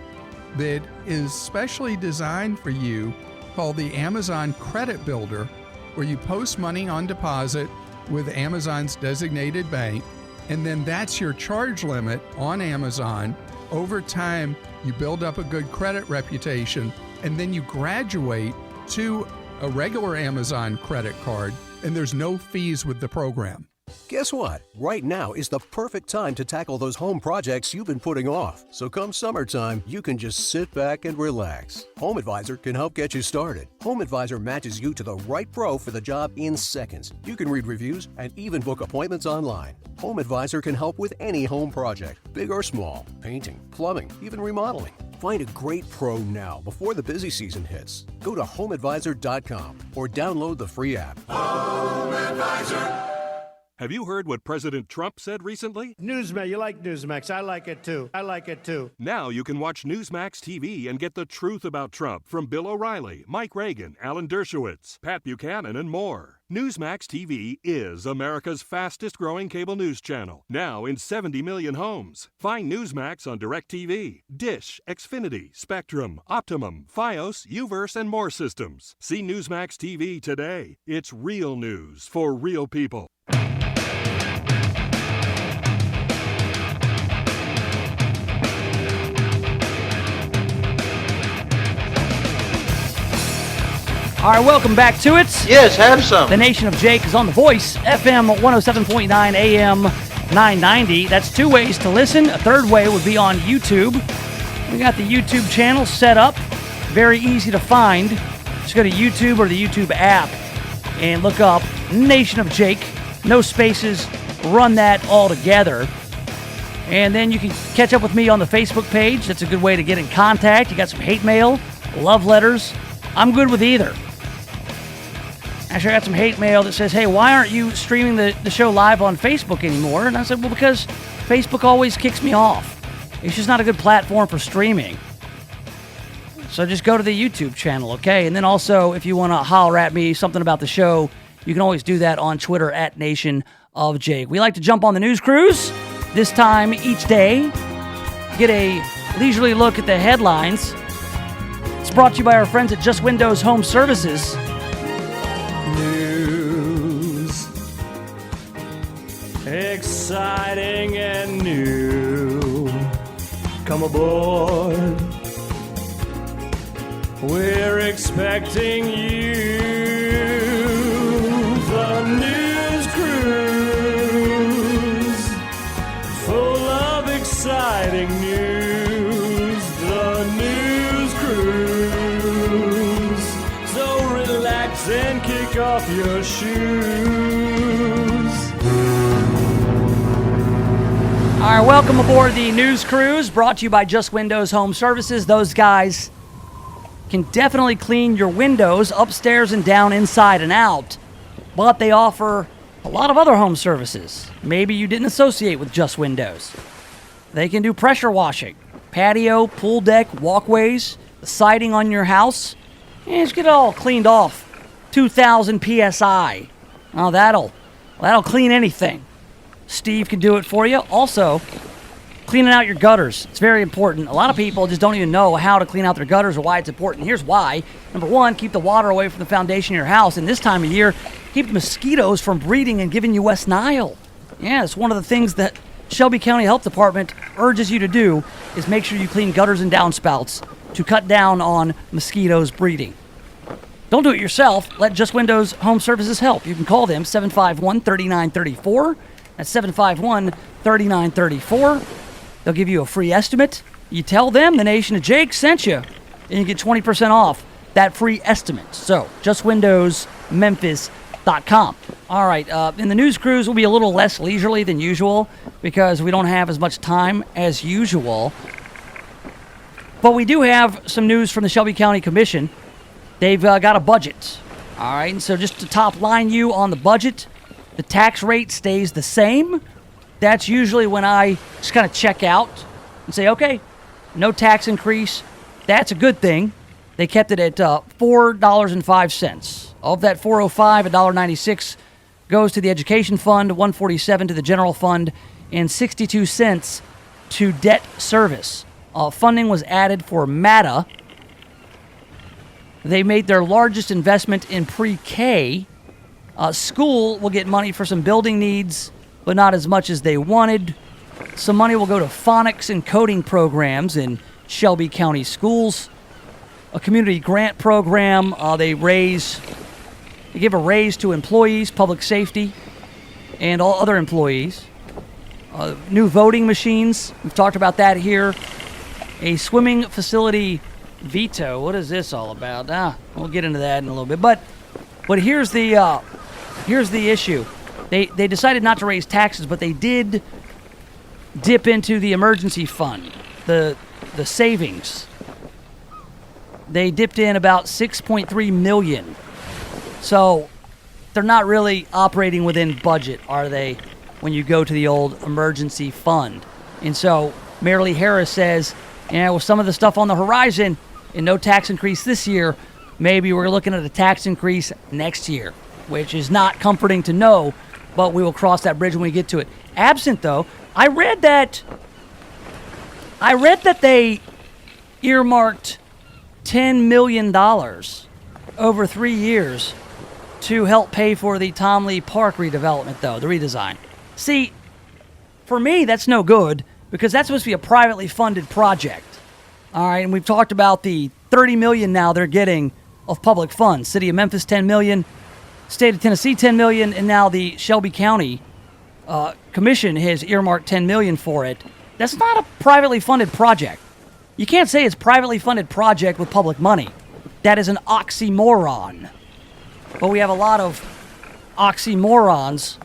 S25: that is specially designed for you, called the Amazon Credit Builder, where you post money on deposit with Amazon's designated bank, and then that's your charge limit on Amazon. Over time, you build up a good credit reputation, and then you graduate to a regular Amazon credit card, and there's no fees with the program.
S26: Guess what? Right now is the perfect time to tackle those home projects you've been putting off. So come summertime, you can just sit back and relax. Home Advisor can help get you started. Home Advisor matches you to the right pro for the job in seconds. You can read reviews and even book appointments online. Home Advisor can help with any home project, big or small, painting, plumbing, even remodeling. Find a great pro now before the busy season hits. Go to homeadvisor.com or download the free app.
S27: Home Advisor.
S28: Have you heard what President Trump said recently?
S29: Newsmax, you like Newsmax. I like it too.
S28: Now you can watch Newsmax TV and get the truth about Trump from Bill O'Reilly, Mike Reagan, Alan Dershowitz, Pat Buchanan, and more. Newsmax TV is America's fastest growing cable news channel, now in 70 million homes. Find Newsmax on DirecTV, Dish, Xfinity, Spectrum, Optimum, Fios, Uverse, and more systems. See Newsmax TV today. It's real news for real people.
S3: All right, welcome back to it.
S8: Yes, have some.
S3: The Nation of Jake is on The Voice, FM 107.9, AM 990. That's two ways to listen. A third way would be on YouTube. We got the YouTube channel set up. Very easy to find. Just go to YouTube or the YouTube app and look up Nation of Jake. No spaces. Run that all together. And then you can catch up with me on the Facebook page. That's a good way to get in contact. You got some hate mail, love letters. I'm good with either. Actually, I got some hate mail that says, hey, why aren't you streaming the show live on Facebook anymore? And I said, well, because Facebook always kicks me off. It's just not a good platform for streaming. So just go to the YouTube channel, okay? And then also, if you want to holler at me something about the show, you can always do that on Twitter at Nation of Jake. We like to jump on the news cruise this time each day, get a leisurely look at the headlines. It's brought to you by our friends at Just Windows Home Services.
S30: News. Exciting and new. Come aboard. We're expecting you. The News Cruise. Full of exciting news. The News Cruise. So relax and kick off your shoes.
S3: All right, welcome aboard the News Cruise, brought to you by Just Windows Home Services. Those guys can definitely clean your windows upstairs and down, inside and out, but they offer a lot of other home services maybe you didn't associate with Just Windows. They can do pressure washing, patio, pool deck, walkways, the siding on your house. Just get it all cleaned off. 2,000 PSI. Oh, that'll clean anything. Steve can do it for you. Also, cleaning out your gutters. It's very important. A lot of people just don't even know how to clean out their gutters or why it's important. Here's why. Number one, keep the water away from the foundation of your house. And this time of year, keep the mosquitoes from breeding and giving you West Nile. Yeah, it's one of the things that Shelby County Health Department urges you to do is make sure you clean gutters and downspouts to cut down on mosquitoes breeding. Don't do it yourself. Let Just Windows Home Services help. You can call them 751-3934. That's 751-3934. They'll give you a free estimate. You tell them the Nation of Jake sent you, and you get 20% off that free estimate. So, justwindowsmemphis.com. All right, and the news crews will be a little less leisurely than usual because we don't have as much time as usual. But we do have some news from the Shelby County Commission. They've got a budget. All right, and so just to top line you on the budget, the tax rate stays the same. That's usually when I just kind of check out and say, okay, no tax increase. That's a good thing. They kept it at $4.05. Of that $4.05, $1.96 goes to the education fund, $1.47 to the general fund, and 62 cents to debt service. Funding was added for MATA. They made their largest investment in pre-K. School will get money for some building needs, but not as much as they wanted. Some money will go to phonics and coding programs in Shelby County schools. A community grant program. They give a raise to employees, public safety, and all other employees. New voting machines. We've talked about that here. A swimming facility veto. What is this all about? We'll get into that in a little bit. But here's the issue. They decided not to raise taxes, but they did dip into the emergency fund, the savings. They dipped in about $6.3 million. So they're not really operating within budget, are they, when you go to the old emergency fund? And so Mayor Lee Harris says, with some of the stuff on the horizon and no tax increase this year, maybe we're looking at a tax increase next year, which is not comforting to know, but we will cross that bridge when we get to it. Absent, though, I read that they earmarked $10 million over 3 years to help pay for the Tom Lee Park redevelopment, though, the redesign. See, for me, that's no good because that's supposed to be a privately funded project. All right, and we've talked about the $30 million now they're getting of public funds. City of Memphis, $10 million. State of Tennessee, $10 million. And now the Shelby County Commission has earmarked $10 million for it. That's not a privately funded project. You can't say it's a privately funded project with public money. That is an oxymoron. But we have a lot of oxymorons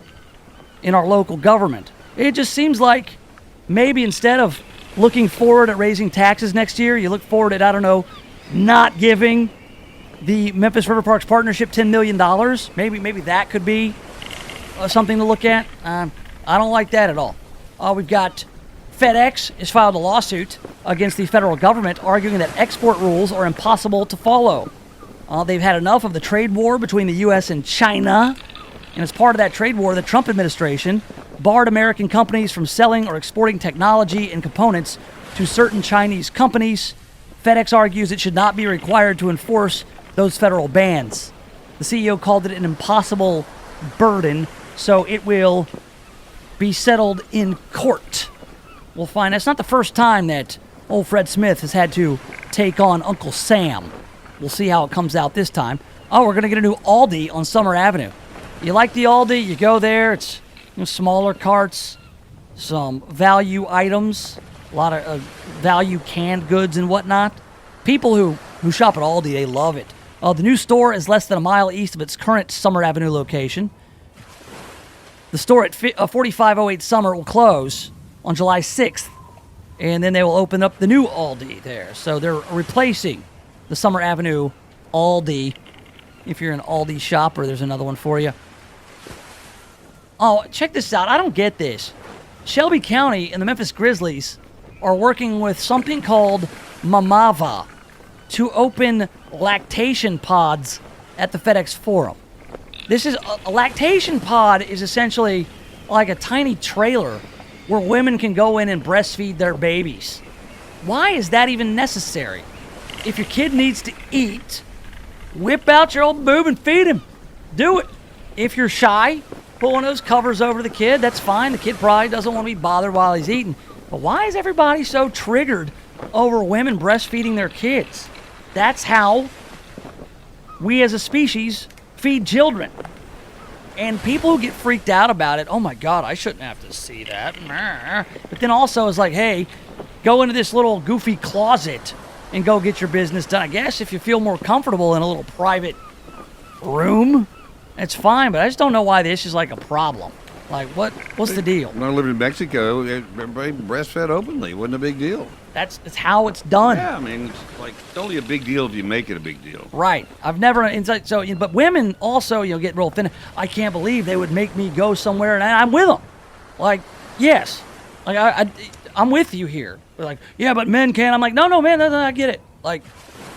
S3: in our local government. It just seems like maybe instead of looking forward at raising taxes next year, you look forward at, not giving the Memphis River Parks Partnership $10 million. Maybe that could be something to look at. I don't like that at all. We've got FedEx has filed a lawsuit against the federal government, arguing that export rules are impossible to follow. They've had enough of the trade war between the U.S. and China. And as part of that trade war, the Trump administration barred American companies from selling or exporting technology and components to certain Chinese companies. FedEx argues it should not be required to enforce those federal bans. The CEO called it an impossible burden, so it will be settled in court. We'll find it's not the first time that old Fred Smith has had to take on Uncle Sam. We'll see how it comes out this time. We're going to get a new Aldi on Summer Avenue. You like the Aldi? You go there. It's smaller carts, some value items, a lot of value canned goods and whatnot. People who shop at Aldi, they love it. The new store is less than a mile east of its current Summer Avenue location. The store at 4508 Summer will close on July 6th, and then they will open up the new Aldi there. So they're replacing the Summer Avenue Aldi. If you're an Aldi shopper, there's another one for you. Oh, check this out. I don't get this. Shelby County and the Memphis Grizzlies are working with something called Mamava to open lactation pods at the FedEx Forum. This is a lactation pod is essentially like a tiny trailer where women can go in and breastfeed their babies. Why is that even necessary? If your kid needs to eat, whip out your old boob and feed him. Do it. If you're shy, put one of those covers over the kid. That's fine. The kid probably doesn't want to be bothered while he's eating. But why is everybody so triggered over women breastfeeding their kids? That's how we as a species feed children. And people who get freaked out about it, oh my God, I shouldn't have to see that. But then also it's like, hey, go into this little goofy closet and go get your business done. I guess if you feel more comfortable in a little private room, it's fine. But I just don't know why this is like a problem. Like, what's the deal?
S1: When I lived in Mexico, everybody breastfed openly. It wasn't a big deal.
S3: That's how it's done.
S1: Yeah, I mean, it's only a big deal if you make it a big deal.
S3: Right. I've never, but women also, get real thin. I can't believe they would make me go somewhere, and I'm with them. Like, yes. Like, I'm with you here. They're like, yeah, but men can't. I'm like, no, man, no, I get it. Like,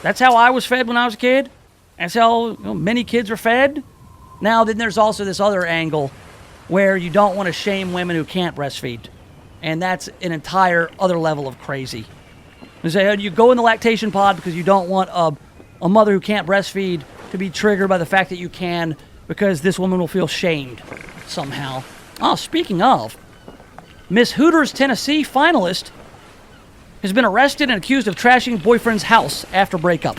S3: that's how I was fed when I was a kid. That's how many kids are fed. Now, then there's also this other angle where you don't want to shame women who can't breastfeed. And that's an entire other level of crazy. You say, you go in the lactation pod because you don't want a mother who can't breastfeed to be triggered by the fact that you can, because this woman will feel shamed somehow. Oh, speaking of, Miss Hooters, Tennessee finalist has been arrested and accused of trashing boyfriend's house after breakup.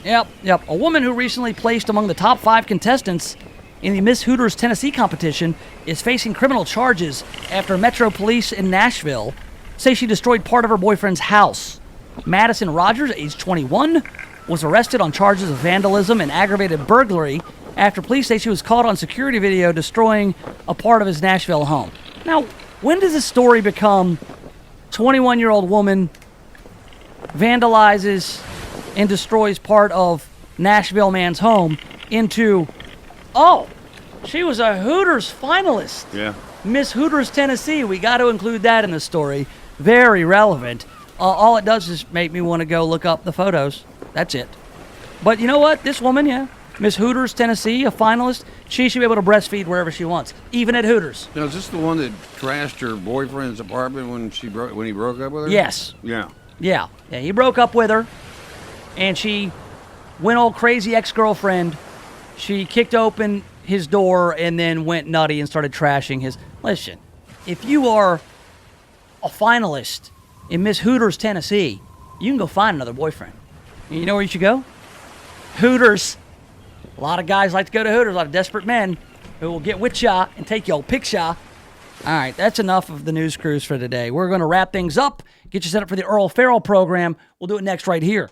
S3: Yep. A woman who recently placed among the top 5 contestants in the Miss Hooters, Tennessee competition is facing criminal charges after Metro Police in Nashville say she destroyed part of her boyfriend's house. Madison Rogers, age 21, was arrested on charges of vandalism and aggravated burglary after police say she was caught on security video destroying a part of his Nashville home. Now, when does this story become 21-year-old woman vandalizes and destroys part of Nashville man's home into, oh, she was a Hooters finalist.
S1: Yeah.
S3: Miss Hooters, Tennessee. We got to include that in the story. Very relevant. All it does is make me want to go look up the photos. That's it. But you know what? This woman, Miss Hooters, Tennessee, a finalist, she should be able to breastfeed wherever she wants, even at Hooters.
S1: Now, is this the one that trashed her boyfriend's apartment when he broke up with her?
S3: Yes.
S1: Yeah,
S3: he broke up with her, and she went all crazy ex-girlfriend. She kicked open his door and then went nutty and started trashing his... Listen, if you are a finalist in Miss Hooters, Tennessee, you can go find another boyfriend. You know where you should go? Hooters. A lot of guys like to go to Hooters, a lot of desperate men who will get with ya and take your picture. All right, that's enough of the news cruise for today. We're going to wrap things up, get you set up for the Earl Farrell program. We'll do it next right here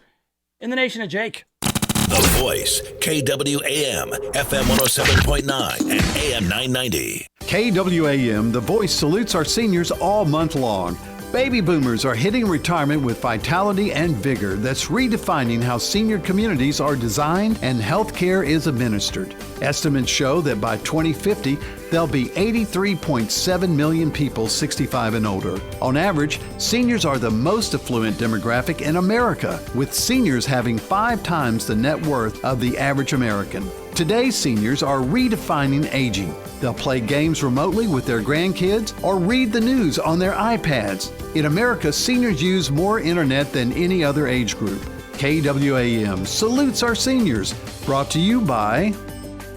S3: in the Nation of Jake.
S2: The Voice, KWAM, FM 107.9 and AM 990.
S4: KWAM, The Voice salutes our seniors all month long. Baby boomers are hitting retirement with vitality and vigor that's redefining how senior communities are designed and health care is administered. Estimates show that by 2050, there'll be 83.7 million people 65 and older. On average, seniors are the most affluent demographic in America, with seniors having 5 times the net worth of the average American. Today's seniors are redefining aging. They'll play games remotely with their grandkids or read the news on their iPads. In America, seniors use more internet than any other age group. KWAM salutes our seniors. Brought to you by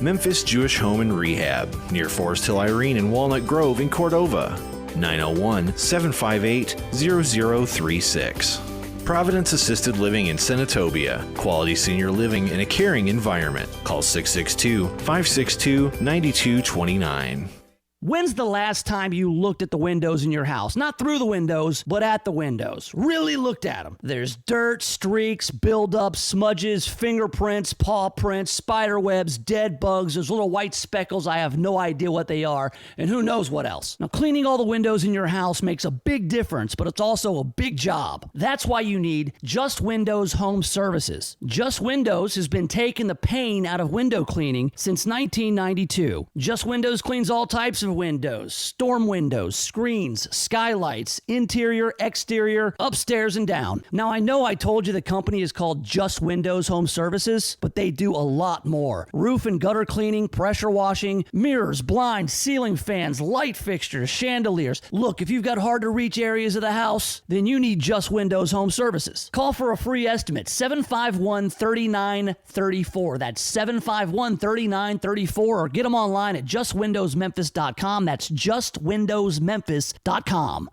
S19: Memphis Jewish Home and Rehab, near Forest Hill Irene and Walnut Grove in Cordova. 901-758-0036. Providence Assisted Living in Senatobia. Quality senior living in a caring environment. Call 662-562-9229.
S3: When's the last time you looked at the windows in your house? Not through the windows, but at the windows. Really looked at them. There's dirt, streaks, buildup, smudges, fingerprints, paw prints, spider webs, dead bugs, those little white speckles. I have no idea what they are, and who knows what else. Now, cleaning all the windows in your house makes a big difference, but it's also a big job. That's why you need Just Windows Home Services. Just Windows has been taking the pain out of window cleaning since 1992. Just Windows cleans all types of windows, storm windows, screens, skylights, interior, exterior, upstairs and down. Now, I know I told you the company is called Just Windows Home Services, but they do a lot more. Roof and gutter cleaning, pressure washing, mirrors, blinds, ceiling fans, light fixtures, chandeliers. Look, if you've got hard-to-reach areas of the house, then you need Just Windows Home Services. Call for a free estimate, 751-3934. That's 751-3934, or get them online at justwindowsmemphis.com. That's justwindowsmemphis.com.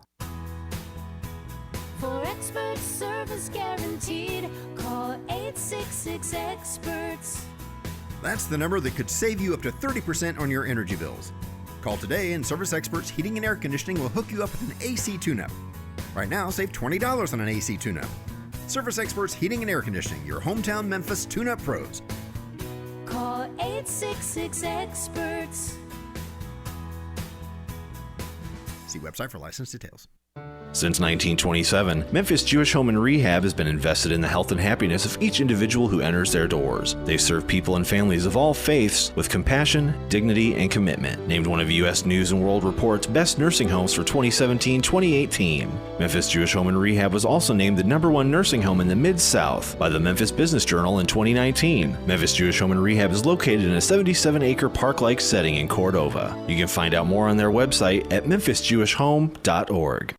S7: For expert service guaranteed, call 866-EXPERTS.
S10: That's the number that could save you up to 30% on your energy bills. Call today and Service Experts Heating and Air Conditioning will hook you up with an AC tune-up. Right now, save $20 on an AC tune-up. Service Experts Heating and Air Conditioning, your hometown Memphis tune-up pros.
S7: Call 866-EXPERTS.
S10: See website for license details.
S19: Since 1927, Memphis Jewish Home and Rehab has been invested in the health and happiness of each individual who enters their doors. They serve people and families of all faiths with compassion, dignity, and commitment. Named one of U.S. News & World Report's best nursing homes for 2017-2018. Memphis Jewish Home and Rehab was also named the #1 nursing home in the Mid-South by the Memphis Business Journal in 2019. Memphis Jewish Home and Rehab is located in a 77-acre park-like setting in Cordova. You can find out more on their website at memphisjewishhome.org.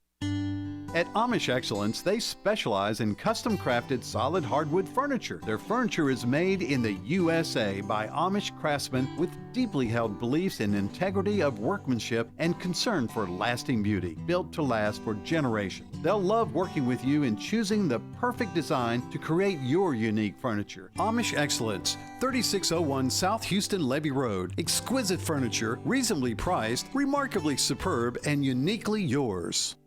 S4: At Amish Excellence, they specialize in custom-crafted solid hardwood furniture. Their furniture is made in the USA by Amish craftsmen with deeply held beliefs in integrity of workmanship and concern for lasting beauty, built to last for generations. They'll love working with you in choosing the perfect design to create your unique furniture. Amish Excellence, 3601 South Houston Levee Road. Exquisite furniture, reasonably priced, remarkably superb, and uniquely yours.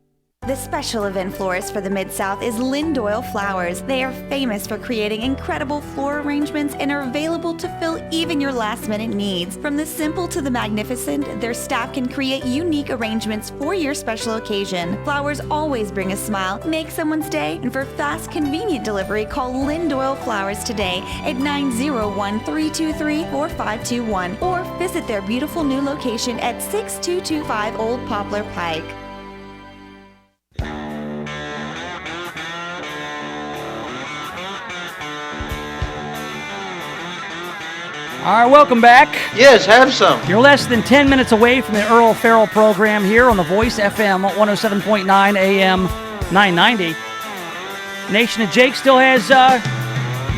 S11: The special event florist for the Mid-South is Lindoyle Flowers. They are famous for creating incredible floral arrangements and are available to fill even your last-minute needs. From the simple to the magnificent, their staff can create unique arrangements for your special occasion. Flowers always bring a smile, make someone's day, and for fast, convenient delivery, call Lindoyle Flowers today at 901-323-4521 or visit their beautiful new location at 6225 Old Poplar Pike.
S3: All right, welcome back.
S8: Yes, have some.
S3: You're less than 10 minutes away from the Earl Farrell program here on The Voice, FM 107.9 AM 990. Nation of Jake still has a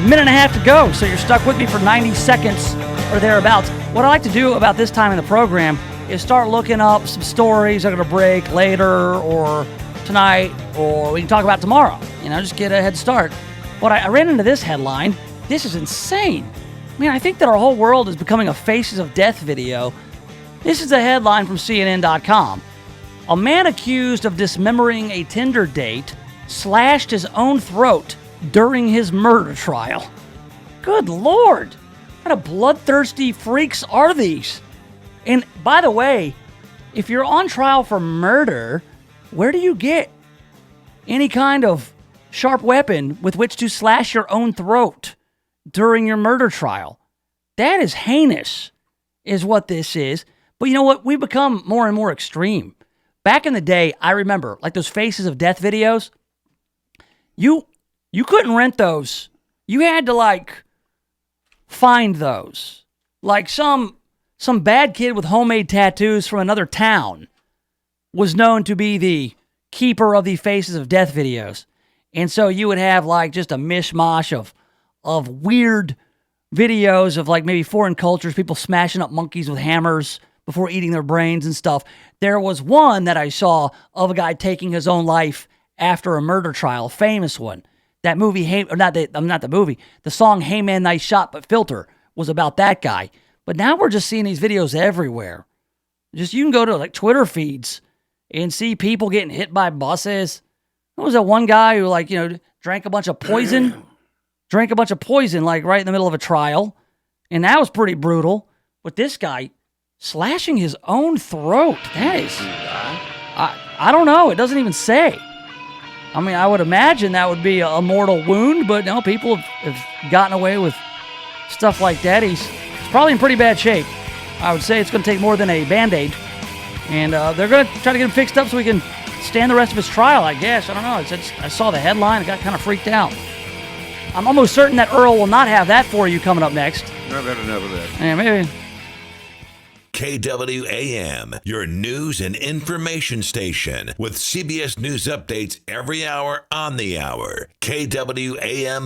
S3: minute and a half to go, so you're stuck with me for 90 seconds or thereabouts. What I like to do about this time in the program is start looking up some stories that are going to break later or tonight, or we can talk about tomorrow. You know, just get a head start. But I ran into this headline. This is insane. Man, I think that our whole world is becoming a Faces of Death video. This is a headline from CNN.com. A man accused of dismembering a Tinder date slashed his own throat during his murder trial. Good Lord! What kind of bloodthirsty freaks are these? And by the way, if you're on trial for murder, where do you get any kind of sharp weapon with which to slash your own throat during your murder trial? That is heinous, is what this is. But you know what? We've become more and more extreme. Back in the day, I remember, like those Faces of Death videos, you couldn't rent those. You had to, like, find those. Like some bad kid with homemade tattoos from another town was known to be the keeper of the Faces of Death videos. And so you would have, like, just a mishmash of weird videos of, like, maybe foreign cultures, people smashing up monkeys with hammers before eating their brains and stuff. There was one that I saw of a guy taking his own life after a murder trial, a famous one. That movie, the song Hey Man, Nice Shot, but Filter was about that guy. But now we're just seeing these videos everywhere. You can go to, like, Twitter feeds and see people getting hit by buses. What was that one guy who, like, drank a bunch of poison? Like, right in the middle of a trial. And that was pretty brutal. But this guy slashing his own throat, that is... I don't know. It doesn't even say. I mean, I would imagine that would be a mortal wound, but no, people have gotten away with stuff like that. He's probably in pretty bad shape. I would say it's going to take more than a Band-Aid And they're going to try to get him fixed up so he can stand the rest of his trial, I guess. I don't know. I saw the headline. I got kind of freaked out. I'm almost certain that Earl will not have that for you coming up next.
S1: I've had enough of that.
S3: Yeah, maybe.
S2: KWAM, your news and information station with CBS News updates every hour on the hour. KWAM.